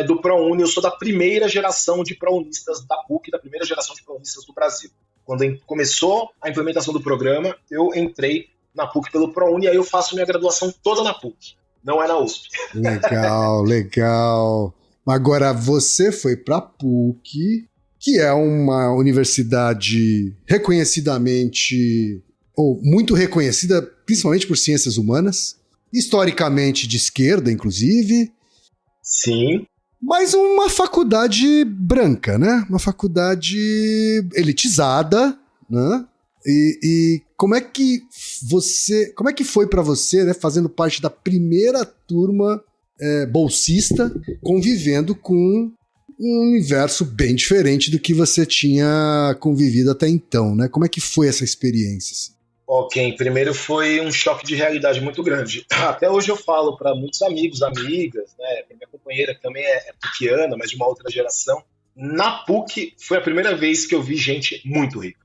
do ProUni. Eu sou da primeira geração de ProUnistas da PUC, da primeira geração de ProUnistas do Brasil. Quando começou a implementação do programa, eu entrei na PUC pelo ProUni, e aí eu faço minha graduação toda na PUC, não é na USP. Legal, legal. Agora, você foi para a PUC, que é uma universidade reconhecidamente, ou muito reconhecida, principalmente por ciências humanas, historicamente de esquerda, inclusive. Sim. Mas uma faculdade branca, né? Uma faculdade elitizada, né? E como é que foi para você, né, fazendo parte da primeira turma bolsista, convivendo com um universo bem diferente do que você tinha convivido até então, né? Como é que foi essa experiência? Ok, primeiro foi um choque de realidade muito grande. Até hoje eu falo para muitos amigos, amigas, né? Minha companheira que também é puciana, mas de uma outra geração. Na PUC foi a primeira vez que eu vi gente muito rica.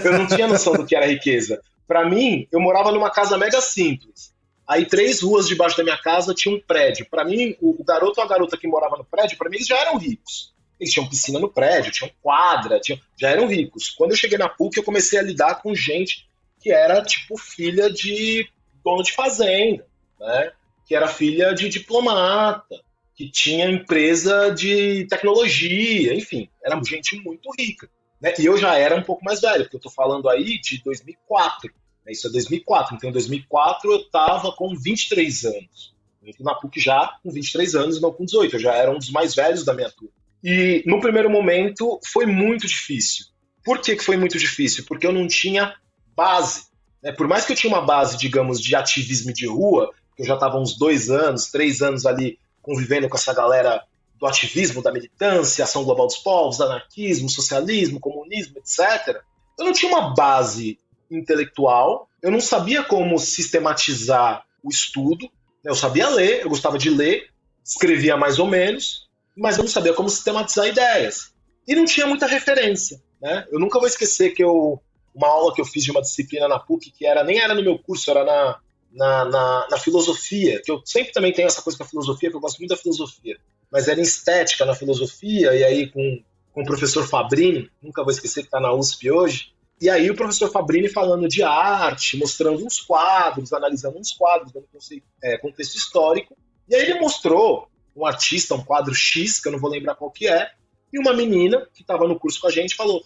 Eu não tinha noção do que era riqueza. Para mim, eu morava numa casa mega simples. Aí 3 ruas debaixo da minha casa tinha um prédio. Para mim, o garoto ou a garota que morava no prédio, para mim eles já eram ricos. Eles tinham piscina no prédio, tinham quadra, já eram ricos. Quando eu cheguei na PUC, eu comecei a lidar com gente que era, tipo, filha de dono de fazenda, né? que era filha de diplomata, que tinha empresa de tecnologia, enfim, era gente muito rica. Né? E eu já era um pouco mais velho, porque eu estou falando aí de 2004. Né? Isso é 2004. Então, em 2004, eu estava com 23 anos. Eu entrei na PUC já com 23 anos, não com 18. Eu já era um dos mais velhos da minha turma. E, no primeiro momento, foi muito difícil. Por que foi muito difícil? Porque eu não tinha base. Né? Por mais que eu tinha uma base, digamos, de ativismo de rua, que eu já estava uns 2 anos, 3 anos ali convivendo com essa galera do ativismo, da militância, ação global dos povos, anarquismo, socialismo, comunismo, etc. Eu não tinha uma base intelectual, eu não sabia como sistematizar o estudo, eu sabia ler, eu gostava de ler, escrevia mais ou menos, mas eu não sabia como sistematizar ideias. E não tinha muita referência. Né? Eu nunca vou esquecer que uma aula que eu fiz de uma disciplina na PUC, que nem era no meu curso, era na filosofia, que eu sempre também tenho essa coisa com a filosofia, que eu gosto muito da filosofia, mas era em estética na filosofia, e aí com o professor Fabrini, nunca vou esquecer que está na USP hoje, e aí o professor Fabrini falando de arte, mostrando uns quadros, analisando uns quadros, dando contexto histórico, e aí ele mostrou um artista, um quadro X, que eu não vou lembrar qual que é, e uma menina que estava no curso com a gente falou,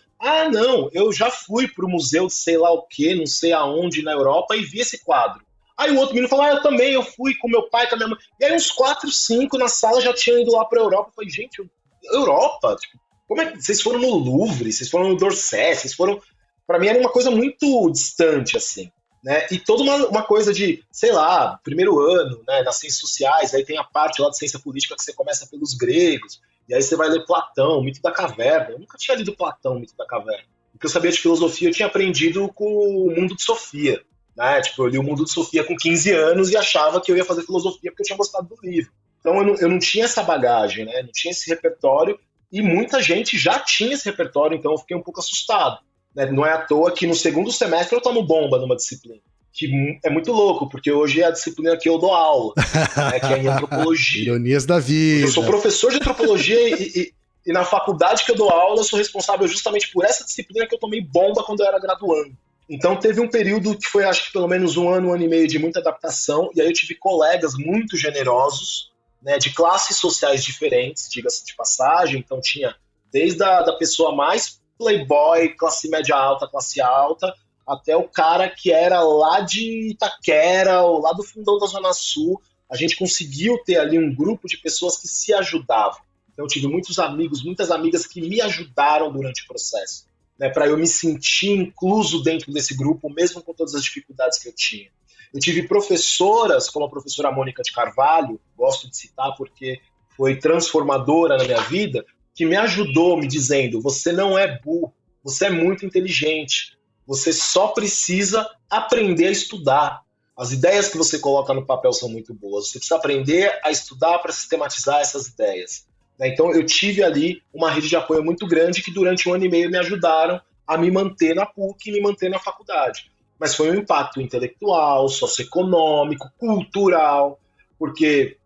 não, eu já fui para o museu de sei lá o que, não sei aonde na Europa, e vi esse quadro. Aí o outro menino falou, eu também, eu fui com meu pai, com a minha mãe. E aí uns 4, 5 na sala já tinham ido lá pra Europa. Eu falei, gente, Europa? Tipo, como é que vocês foram no Louvre, vocês foram no Dorset, vocês foram... Pra mim era uma coisa muito distante, assim. Né? E toda uma coisa de, sei lá, primeiro ano, né, nas ciências sociais, aí tem a parte lá de ciência política que você começa pelos gregos, e aí você vai ler Platão, o Mito da Caverna. Eu nunca tinha lido Platão, o Mito da Caverna. O que eu sabia de filosofia eu tinha aprendido com o Mundo de Sofia. Né? Tipo, eu li o Mundo de Sofia com 15 anos e achava que eu ia fazer filosofia porque eu tinha gostado do livro. Então eu não tinha essa bagagem, né? Não tinha esse repertório, e muita gente já tinha esse repertório, então eu fiquei um pouco assustado. Né? Não é à toa que no segundo semestre eu tomo bomba numa disciplina, que é muito louco, porque hoje é a disciplina que eu dou aula, né? Que é em antropologia. Ironias da vida. Eu sou professor de antropologia e na faculdade que eu dou aula eu sou responsável justamente por essa disciplina que eu tomei bomba quando eu era graduando. Então teve um período que foi, acho que pelo menos um ano e meio de muita adaptação, e aí eu tive colegas muito generosos, né, de classes sociais diferentes, diga-se de passagem. Então tinha desde da pessoa mais playboy, classe média alta, classe alta, até o cara que era lá de Itaquera, ou lá do fundão da Zona Sul. A gente conseguiu ter ali um grupo de pessoas que se ajudavam. Então eu tive muitos amigos, muitas amigas que me ajudaram durante o processo. Né, para eu me sentir incluso dentro desse grupo, mesmo com todas as dificuldades que eu tinha. Eu tive professoras, como a professora Mônica de Carvalho, gosto de citar porque foi transformadora na minha vida, que me ajudou me dizendo, você não é burro, você é muito inteligente, você só precisa aprender a estudar. As ideias que você coloca no papel são muito boas, você precisa aprender a estudar para sistematizar essas ideias. Então eu tive ali uma rede de apoio muito grande que durante 1 ano e meio me ajudaram a me manter na PUC e me manter na faculdade. Mas foi um impacto intelectual, socioeconômico, cultural, porque,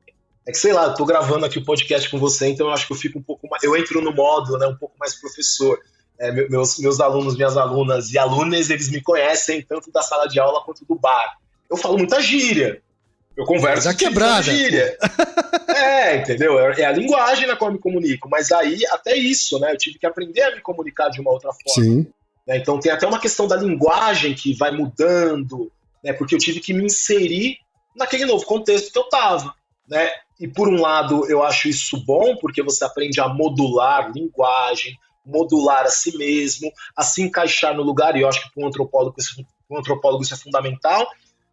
sei lá, eu tô gravando aqui o podcast com você, então eu acho que eu fico um pouco mais, eu entro no modo, né, um pouco mais professor. Meus alunos, minhas alunas e alunas, eles me conhecem tanto da sala de aula quanto do bar. Eu falo muita gíria. Eu converso da quebrada. Gíria. Entendeu? É a linguagem na qual eu me comunico, mas aí até isso, né? Eu tive que aprender a me comunicar de uma outra forma. Sim. Né? Então tem até uma questão da linguagem que vai mudando, né? Porque eu tive que me inserir naquele novo contexto que eu estava. Né? E por um lado eu acho isso bom, porque você aprende a modular linguagem, modular a si mesmo, a se encaixar no lugar, e eu acho que para um antropólogo isso é fundamental.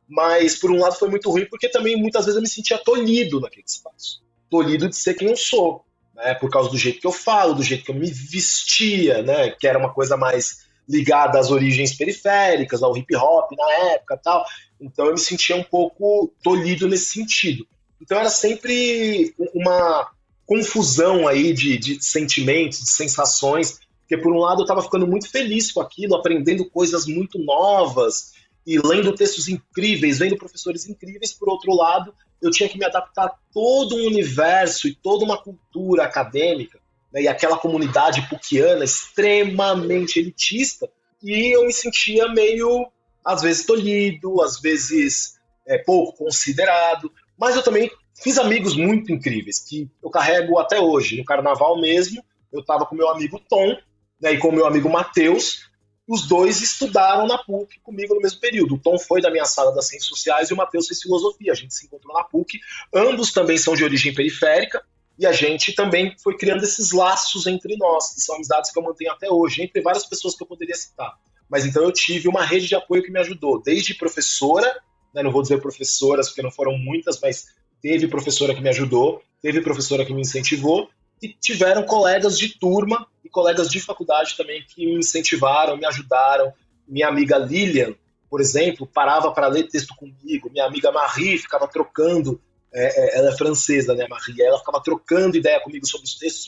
Mas, por um lado, foi muito ruim, porque também, muitas vezes, eu me sentia tolhido naquele espaço. Tolhido de ser quem eu sou, né? Por causa do jeito que eu falo, do jeito que eu me vestia, né? Que era uma coisa mais ligada às origens periféricas, ao hip-hop na época e tal. Então, eu me sentia um pouco tolhido nesse sentido. Então, era sempre uma confusão aí de sentimentos, de sensações, porque, por um lado, eu estava ficando muito feliz com aquilo, aprendendo coisas muito novas, e lendo textos incríveis, vendo professores incríveis. Por outro lado, eu tinha que me adaptar a todo um universo e toda uma cultura acadêmica, né, e aquela comunidade puciana extremamente elitista, e eu me sentia meio, às vezes, tolhido, às vezes pouco considerado, Mas eu também fiz amigos muito incríveis, que eu carrego até hoje. No carnaval mesmo, eu estava com meu amigo Tom, né, e com meu amigo Matheus. Os dois estudaram na PUC comigo no mesmo período. O Tom foi da minha sala das Ciências Sociais e o Matheus fez Filosofia. A gente se encontrou na PUC. Ambos também são de origem periférica. E a gente também foi criando esses laços entre nós, que são amizades que eu mantenho até hoje, entre várias pessoas que eu poderia citar. Mas então eu tive uma rede de apoio que me ajudou, desde professora, né, não vou dizer professoras, porque não foram muitas, mas teve professora que me ajudou, teve professora que me incentivou, e tiveram colegas de turma e colegas de faculdade também que me incentivaram, me ajudaram. Minha amiga Lilian, por exemplo, parava para ler texto comigo. Minha amiga Marie ficava trocando, ela é francesa, né, Marie? Ela ficava trocando ideia comigo sobre os textos,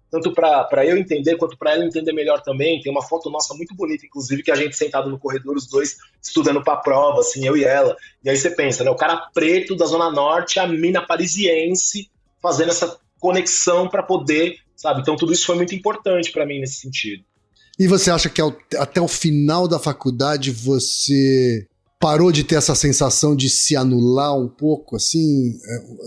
tanto para eu entender, quanto para ela entender melhor também. Tem uma foto nossa muito bonita, inclusive, que a gente sentado no corredor, os dois estudando para a prova, assim, eu e ela. E aí você pensa, né, o cara preto da Zona Norte, a mina parisiense, fazendo essa conexão para poder, sabe? Então tudo isso foi muito importante para mim nesse sentido. E você acha que até o final da faculdade você parou de ter essa sensação de se anular um pouco, assim,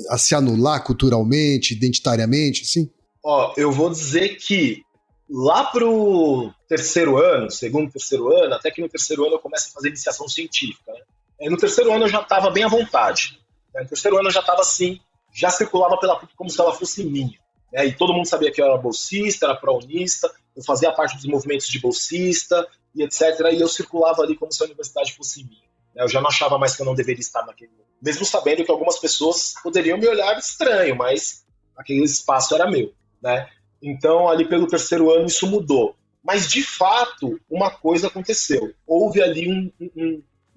a se anular culturalmente, identitariamente, assim? Ó, eu vou dizer que lá pro terceiro ano, segundo, terceiro ano, até que no terceiro ano eu começo a fazer iniciação científica, né? No terceiro ano eu já estava bem à vontade, né? No terceiro ano eu já estava assim, já circulava pela PUC como se ela fosse minha, né? E todo mundo sabia que eu era bolsista, era prounista, eu fazia parte dos movimentos de bolsista e etc. E eu circulava ali como se a universidade fosse minha, né? Eu já não achava mais que eu não deveria estar naquele lugar, mesmo sabendo que algumas pessoas poderiam me olhar estranho, mas aquele espaço era meu, né? Então, ali pelo terceiro ano, isso mudou. Mas, de fato, uma coisa aconteceu. Houve ali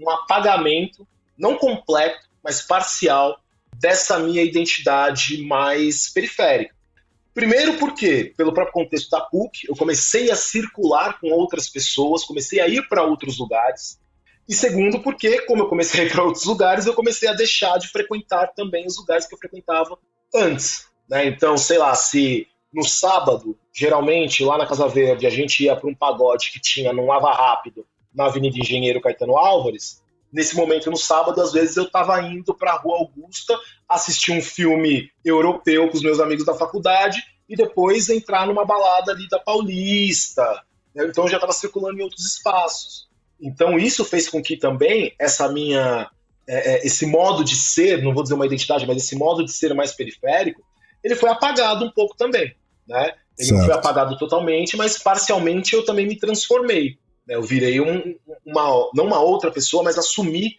um apagamento, não completo, mas parcial, dessa minha identidade mais periférica. Primeiro porque, pelo próprio contexto da PUC, eu comecei a circular com outras pessoas, comecei a ir para outros lugares. E segundo porque, como eu comecei a ir para outros lugares, eu comecei a deixar de frequentar também os lugares que eu frequentava antes, né? Então, sei lá, se no sábado, geralmente, lá na Casa Verde, a gente ia para um pagode que tinha num Lava Rápido, na Avenida Engenheiro Caetano Álvares, nesse momento, no sábado, às vezes eu estava indo para a Rua Augusta, assistir um filme europeu com os meus amigos da faculdade e depois entrar numa balada ali da Paulista, né? Então eu já estava circulando em outros espaços. Então isso fez com que também esse modo de ser, não vou dizer uma identidade, mas esse modo de ser mais periférico, ele foi apagado um pouco também, né? Ele não foi apagado totalmente, mas parcialmente eu também me transformei. Eu virei não uma outra pessoa, mas assumi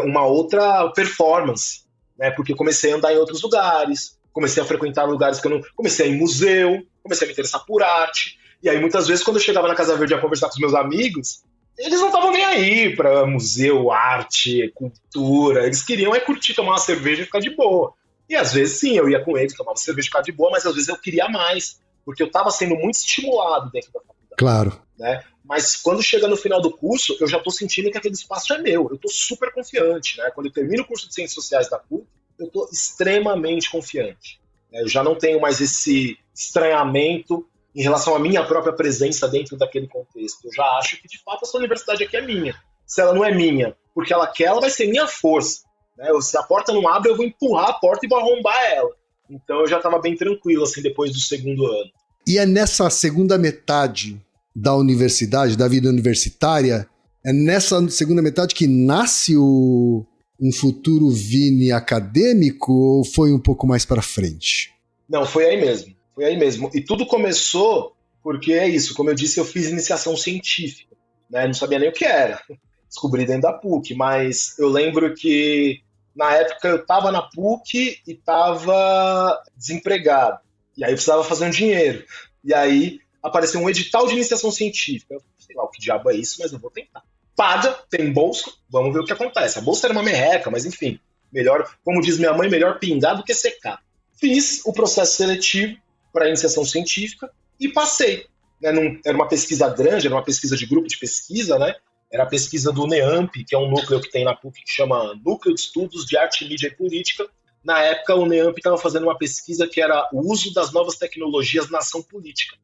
uma outra performance, né? Porque comecei a andar em outros lugares, comecei a frequentar lugares que eu não... Comecei a ir em museu, comecei a me interessar por arte, e aí muitas vezes quando eu chegava na Casa Verde a conversar com os meus amigos, eles não estavam nem aí para museu, arte, cultura, eles queriam curtir, tomar uma cerveja e ficar de boa. E às vezes sim, eu ia com eles, tomava cerveja e ficar de boa, mas às vezes eu queria mais, porque eu estava sendo muito estimulado dentro da faculdade. Claro. Né? Mas quando chega no final do curso, eu já estou sentindo que aquele espaço é meu. Eu estou super confiante, né? Quando eu termino o curso de Ciências Sociais da PUC, eu estou extremamente confiante. Eu já não tenho mais esse estranhamento em relação à minha própria presença dentro daquele contexto. Eu já acho que, de fato, essa universidade aqui é minha. Se ela não é minha porque ela quer, ela vai ser minha força, né? Se a porta não abre, eu vou empurrar a porta e vou arrombar ela. Então eu já estava bem tranquilo assim, depois do segundo ano. E é nessa segunda metade da universidade, da vida universitária, é nessa segunda metade que nasce um futuro Vini acadêmico, ou foi um pouco mais para frente? Não, foi aí mesmo. Foi aí mesmo. E tudo começou porque é isso, como eu disse, eu fiz iniciação científica, né? Não sabia nem o que era. Descobri dentro da PUC, mas eu lembro que na época eu estava na PUC e estava desempregado. E aí eu precisava fazer um dinheiro. E aí apareceu um edital de iniciação científica. Eu sei lá o que diabo é isso, mas eu vou tentar. Paga, tem bolsa, vamos ver o que acontece. A bolsa era uma merreca, mas enfim, melhor, como diz minha mãe, melhor pingar do que secar. Fiz o processo seletivo para iniciação científica e passei. Né? Era uma pesquisa grande, era uma pesquisa de grupo de pesquisa, né? Era a pesquisa do NEAMP, que é um núcleo que tem na PUC que chama Núcleo de Estudos de Arte, Mídia e Política. Na época, o NEAMP estava fazendo uma pesquisa que era o uso das novas tecnologias na ação política.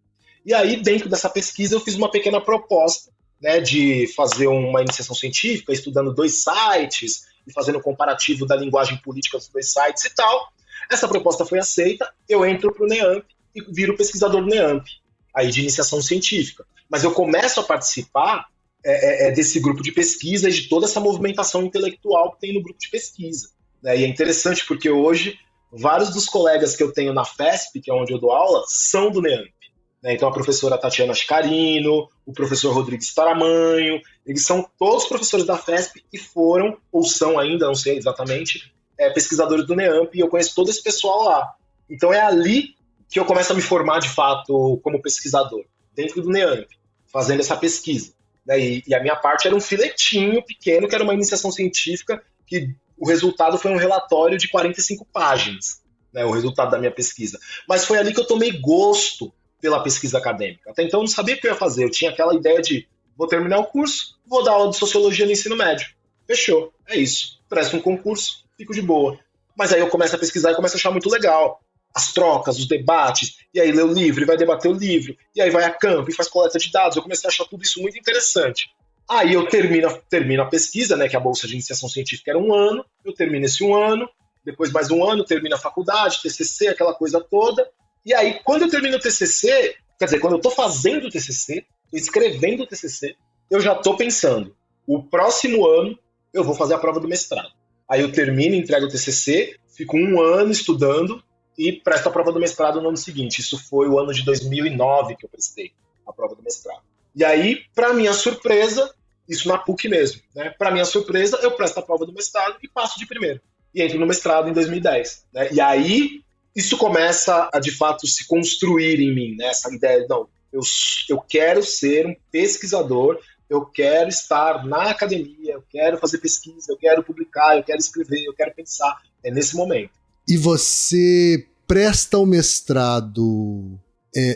E aí, dentro dessa pesquisa, eu fiz uma pequena proposta, né, de fazer uma iniciação científica, estudando 2 sites, e fazendo um comparativo da linguagem política dos dois sites e tal. Essa proposta foi aceita, eu entro para o NEAMP e viro pesquisador do NEAMP, aí de iniciação científica. Mas eu começo a participar desse grupo de pesquisa e de toda essa movimentação intelectual que tem no grupo de pesquisa. Né? E é interessante porque hoje vários dos colegas que eu tenho na FESP, que é onde eu dou aula, são do NEAMP. Né? Então a professora Tatiana Chicarino, o professor Rodrigues Taramanho, eles são todos professores da FESP e foram, ou são ainda, não sei exatamente, pesquisadores do NEAMP, e eu conheço todo esse pessoal lá. Então é ali que eu começo a me formar de fato como pesquisador, dentro do NEAMP, fazendo essa pesquisa. Né? E a minha parte era um filetinho pequeno, que era uma iniciação científica, que o resultado foi um relatório de 45 páginas, né, o resultado da minha pesquisa. Mas foi ali que eu tomei gosto pela pesquisa acadêmica. Até então eu não sabia o que eu ia fazer, eu tinha aquela ideia de vou terminar o curso, vou dar aula de sociologia no ensino médio. Fechou, é isso. Presto um concurso, fico de boa. Mas aí eu começo a pesquisar e começo a achar muito legal. As trocas, os debates, e aí lê o livro, e vai debater o livro, e aí vai a campo, e faz coleta de dados. Eu comecei a achar tudo isso muito interessante. Aí eu termino a pesquisa, né, que a bolsa de iniciação científica era 1 ano, eu termino esse 1 ano, depois mais 1 ano, termino a faculdade, TCC, aquela coisa toda. E aí, quando eu termino o TCC, quer dizer, quando eu estou fazendo o TCC, escrevendo o TCC, eu já estou pensando, o próximo ano eu vou fazer a prova do mestrado. Aí eu termino, entrego o TCC, fico 1 ano estudando e presto a prova do mestrado no ano seguinte. Isso foi o ano de 2009 que eu prestei a prova do mestrado. E aí, para minha surpresa, isso na PUC mesmo, né? Para minha surpresa, eu presto a prova do mestrado e passo de primeiro. E entro no mestrado em 2010. Né? E aí, isso começa a, de fato, se construir em mim, né? Essa ideia de, não, eu quero ser um pesquisador, eu quero estar na academia, eu quero fazer pesquisa, eu quero publicar, eu quero escrever, eu quero pensar. É nesse momento. E você presta o mestrado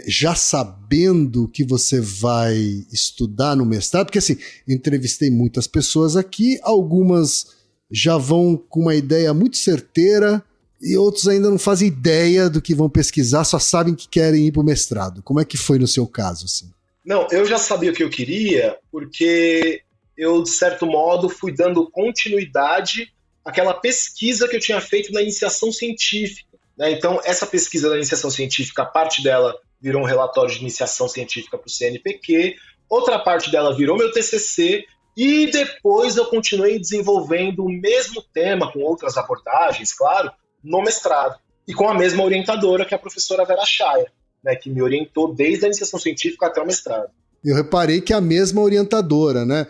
já sabendo que você vai estudar no mestrado? Porque assim, entrevistei muitas pessoas aqui, algumas já vão com uma ideia muito certeira e outros ainda não fazem ideia do que vão pesquisar, só sabem que querem ir para o mestrado. Como é que foi no seu caso? Assim? Não, eu já sabia o que eu queria, porque eu, de certo modo, fui dando continuidade àquela pesquisa que eu tinha feito na iniciação científica. Né? Então, essa pesquisa da iniciação científica, a parte dela virou um relatório de iniciação científica para o CNPq, outra parte dela virou meu TCC, e depois eu continuei desenvolvendo o mesmo tema, com outras abordagens, claro, no mestrado. E com a mesma orientadora, que é a professora Vera Chaya, né, que me orientou desde a iniciação científica até o mestrado. Eu reparei que é a mesma orientadora, né?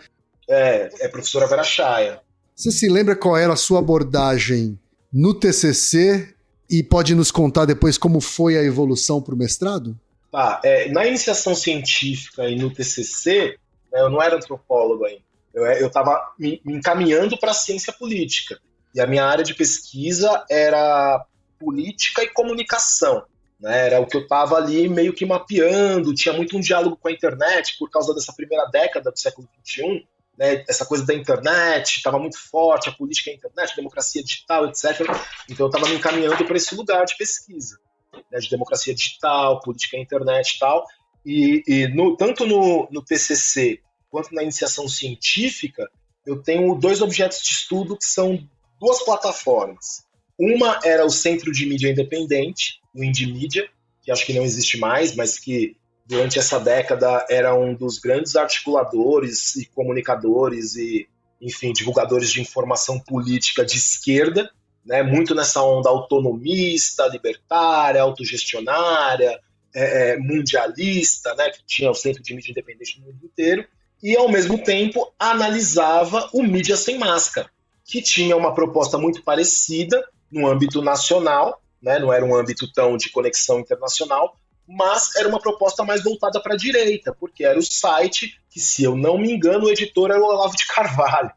É a professora Vera Chaya. Você se lembra qual era a sua abordagem no TCC e pode nos contar depois como foi a evolução para o mestrado? Na iniciação científica e no TCC, né, eu não era antropólogo ainda. Eu estava me encaminhando para a ciência política. E a minha área de pesquisa era política e comunicação. Né? Era o que eu estava ali meio que mapeando, tinha muito um diálogo com a internet por causa dessa primeira década do século XXI, né? Essa coisa da internet estava muito forte, a política e a internet, a democracia digital, etc. Então eu estava me encaminhando para esse lugar de pesquisa, né? De democracia digital, política e internet e tal. Tanto no TCC quanto na iniciação científica, eu tenho 2 objetos de estudo que são 2 plataformas. Uma era o Centro de Mídia Independente, o Indimídia, que acho que não existe mais, mas que durante essa década era um dos grandes articuladores e comunicadores e, enfim, divulgadores de informação política de esquerda, né, muito nessa onda autonomista, libertária, autogestionária, mundialista, né, que tinha o Centro de Mídia Independente no mundo inteiro, e, ao mesmo tempo, analisava o Mídia Sem Máscara, que tinha uma proposta muito parecida no âmbito nacional, né, não era um âmbito tão de conexão internacional, mas era uma proposta mais voltada para a direita, porque era o site que, se eu não me engano, o editor era o Olavo de Carvalho.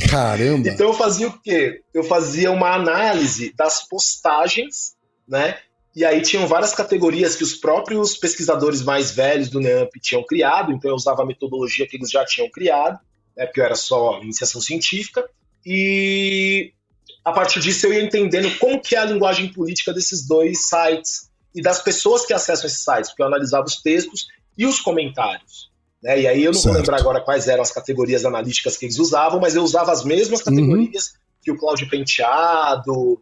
Caramba! Então eu fazia o quê? Eu fazia uma análise das postagens, né? E aí tinham várias categorias que os próprios pesquisadores mais velhos do NEAMP tinham criado, então eu usava a metodologia que eles já tinham criado, né, porque eu era só iniciação científica, e a partir disso eu ia entendendo como que é a linguagem política desses 2 sites e das pessoas que acessam esses sites, porque eu analisava os textos e os comentários. Né? E aí eu não vou lembrar agora quais eram as categorias analíticas que eles usavam, mas eu usava as mesmas categorias que o Cláudio Penteado,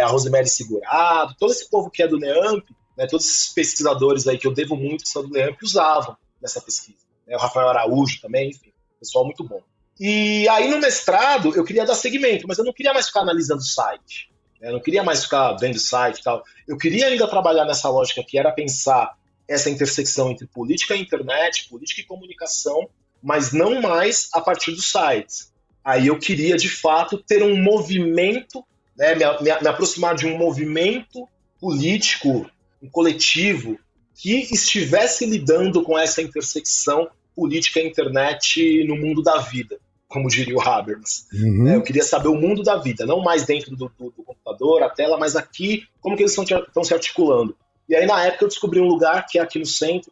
a Rosemary Segurado, todo esse povo que é do NEAMP, né, todos esses pesquisadores aí que eu devo muito, que são do NEAMP, usavam nessa pesquisa. O Rafael Araújo também, enfim, pessoal muito bom. E aí no mestrado eu queria dar seguimento, mas eu não queria mais ficar analisando o site. Eu não queria mais ficar vendo o site e tal. Eu queria ainda trabalhar nessa lógica que era pensar essa intersecção entre política e internet, política e comunicação, mas não mais a partir dos sites. Aí eu queria, de fato, ter um movimento, né, me aproximar de um movimento político, um coletivo, que estivesse lidando com essa intersecção política e internet no mundo da vida, como diria o Habermas. Eu queria saber o mundo da vida, não mais dentro do computador, a tela, mas aqui, como que eles estão se articulando. E aí, na época, eu descobri um lugar que é aqui no centro,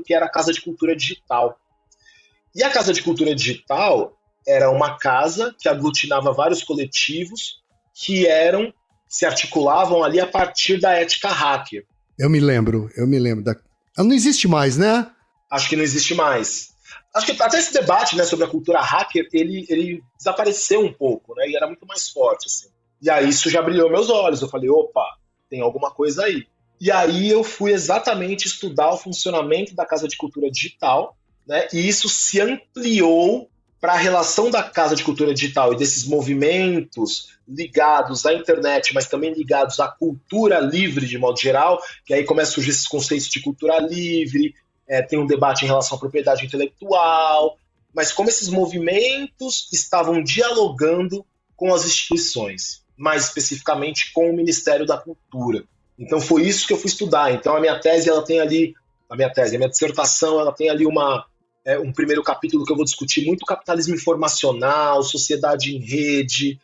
que era a Casa de Cultura Digital. E a Casa de Cultura Digital era uma casa que aglutinava vários coletivos que se articulavam ali a partir da ética hacker. Eu me lembro. Ela não existe mais, né? Acho que não existe mais. Acho que até esse debate, né, sobre a cultura hacker, ele desapareceu um pouco, né, e era muito mais forte, assim. E aí isso já brilhou meus olhos, eu falei, opa, tem alguma coisa aí. E aí eu fui exatamente estudar o funcionamento da Casa de Cultura Digital, né, e isso se ampliou para a relação da Casa de Cultura Digital e desses movimentos ligados à internet, mas também ligados à cultura livre de modo geral, que aí começam a surgir esses conceitos de cultura livre, tem um debate em relação à propriedade intelectual, mas como esses movimentos estavam dialogando com as instituições, mais especificamente com o Ministério da Cultura. Então foi isso que eu fui estudar. Então a minha dissertação, ela tem ali um primeiro capítulo que eu vou discutir muito capitalismo informacional, sociedade em rede,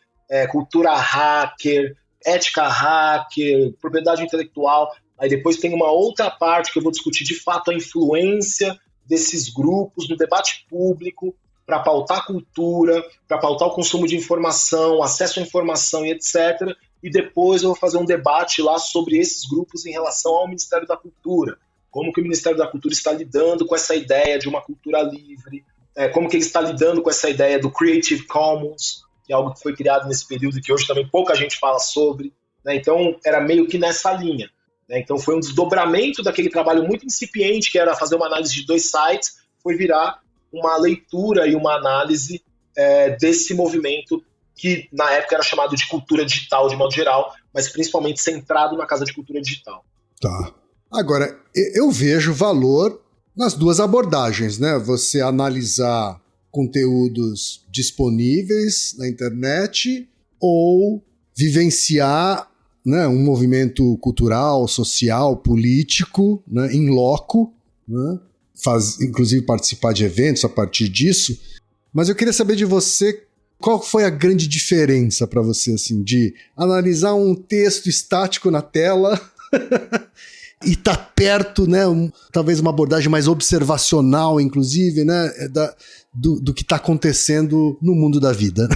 cultura hacker, ética hacker, propriedade intelectual. Aí depois tem uma outra parte que eu vou discutir de fato a influência desses grupos no debate público para pautar a cultura, para pautar o consumo de informação, acesso à informação e etc. E depois eu vou fazer um debate lá sobre esses grupos em relação ao Ministério da Cultura. Como que o Ministério da Cultura está lidando com essa ideia de uma cultura livre, como que ele está lidando com essa ideia do Creative Commons, que é algo que foi criado nesse período e que hoje também pouca gente fala sobre. Né? Então era meio que nessa linha. Então foi um desdobramento daquele trabalho muito incipiente, que era fazer uma análise de 2 sites, foi virar uma leitura e uma análise desse movimento que na época era chamado de cultura digital de modo geral, mas principalmente centrado na Casa de Cultura Digital. Tá. Agora, eu vejo valor nas duas abordagens, né? Você analisar conteúdos disponíveis na internet ou vivenciar, né, um movimento cultural, social, político, né, in loco, né, inclusive participar de eventos a partir disso. Mas eu queria saber de você qual foi a grande diferença para você, assim, de analisar um texto estático na tela e tá perto, né, talvez uma abordagem mais observacional, inclusive, né, do que está acontecendo no mundo da vida.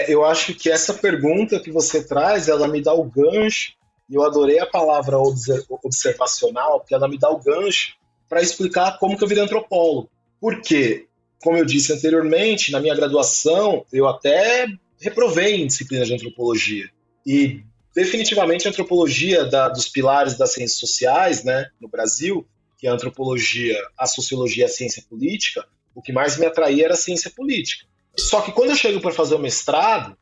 Eu acho que essa pergunta que você traz, ela me dá o gancho, e eu adorei a palavra observacional, porque ela me dá o gancho para explicar como que eu virei antropólogo. Por quê? Como eu disse anteriormente, na minha graduação, eu até reprovei em disciplina de antropologia. E definitivamente a antropologia dos pilares das ciências sociais, né, no Brasil, que é a antropologia, a sociologia e a ciência política, o que mais me atraía era a ciência política. Só que quando eu chego para fazer o mestrado,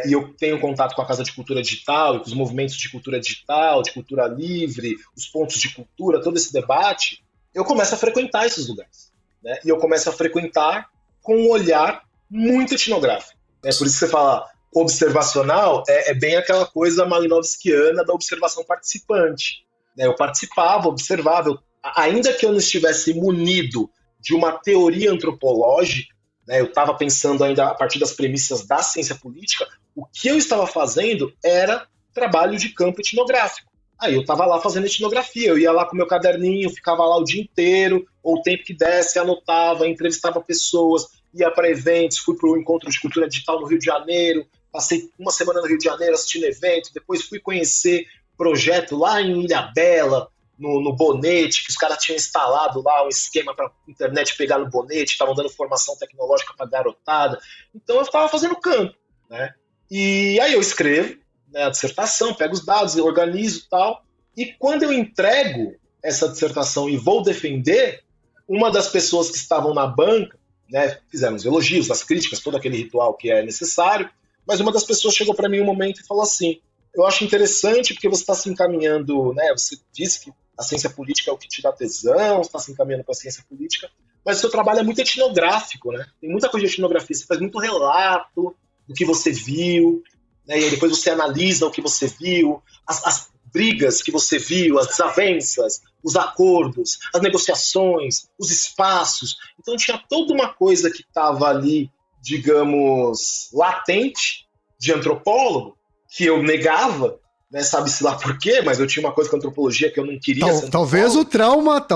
e eu tenho contato com a Casa de Cultura Digital e com os movimentos de cultura digital, de cultura livre, os pontos de cultura, todo esse debate, eu começo a frequentar esses lugares. Né? E eu começo a frequentar com um olhar muito etnográfico. Por isso que você fala observacional, é bem aquela coisa malinovskiana da observação participante. Né? Eu participava, observava, ainda que eu não estivesse munido de uma teoria antropológica, né, eu estava pensando ainda a partir das premissas da ciência política, o que eu estava fazendo era trabalho de campo etnográfico. Aí eu estava lá fazendo etnografia, eu ia lá com meu caderninho, ficava lá o dia inteiro, ou o tempo que desse, anotava, entrevistava pessoas, ia para eventos, fui para o Encontro de Cultura Digital no Rio de Janeiro, passei uma semana no Rio de Janeiro assistindo evento, depois fui conhecer projeto lá em Ilhabela, no Bonete, que os caras tinham instalado lá um esquema para a internet pegar no Bonete, estavam dando formação tecnológica para garotada. Então eu estava fazendo campo. né? E aí eu escrevo, né, a dissertação, pego os dados, organizo e tal, e quando eu entrego essa dissertação e vou defender, uma das pessoas que estavam na banca, né, fizeram os elogios, as críticas, todo aquele ritual que é necessário, mas uma das pessoas chegou para mim um momento e falou assim: eu acho interessante porque você está se encaminhando, né, você disse que a ciência política é o que te dá tesão, você está se encaminhando para a ciência política, mas o seu trabalho é muito etnográfico, né? Tem muita coisa de etnografia, você faz muito relato do que você viu, né, e aí depois você analisa o que você viu, as brigas que você viu, as desavenças, os acordos, as negociações, os espaços. Então tinha toda uma coisa que estava ali, digamos, latente de antropólogo, que eu negava, né, sabe-se lá por quê, mas eu tinha uma coisa com a antropologia que eu não queria ser talvez o trauma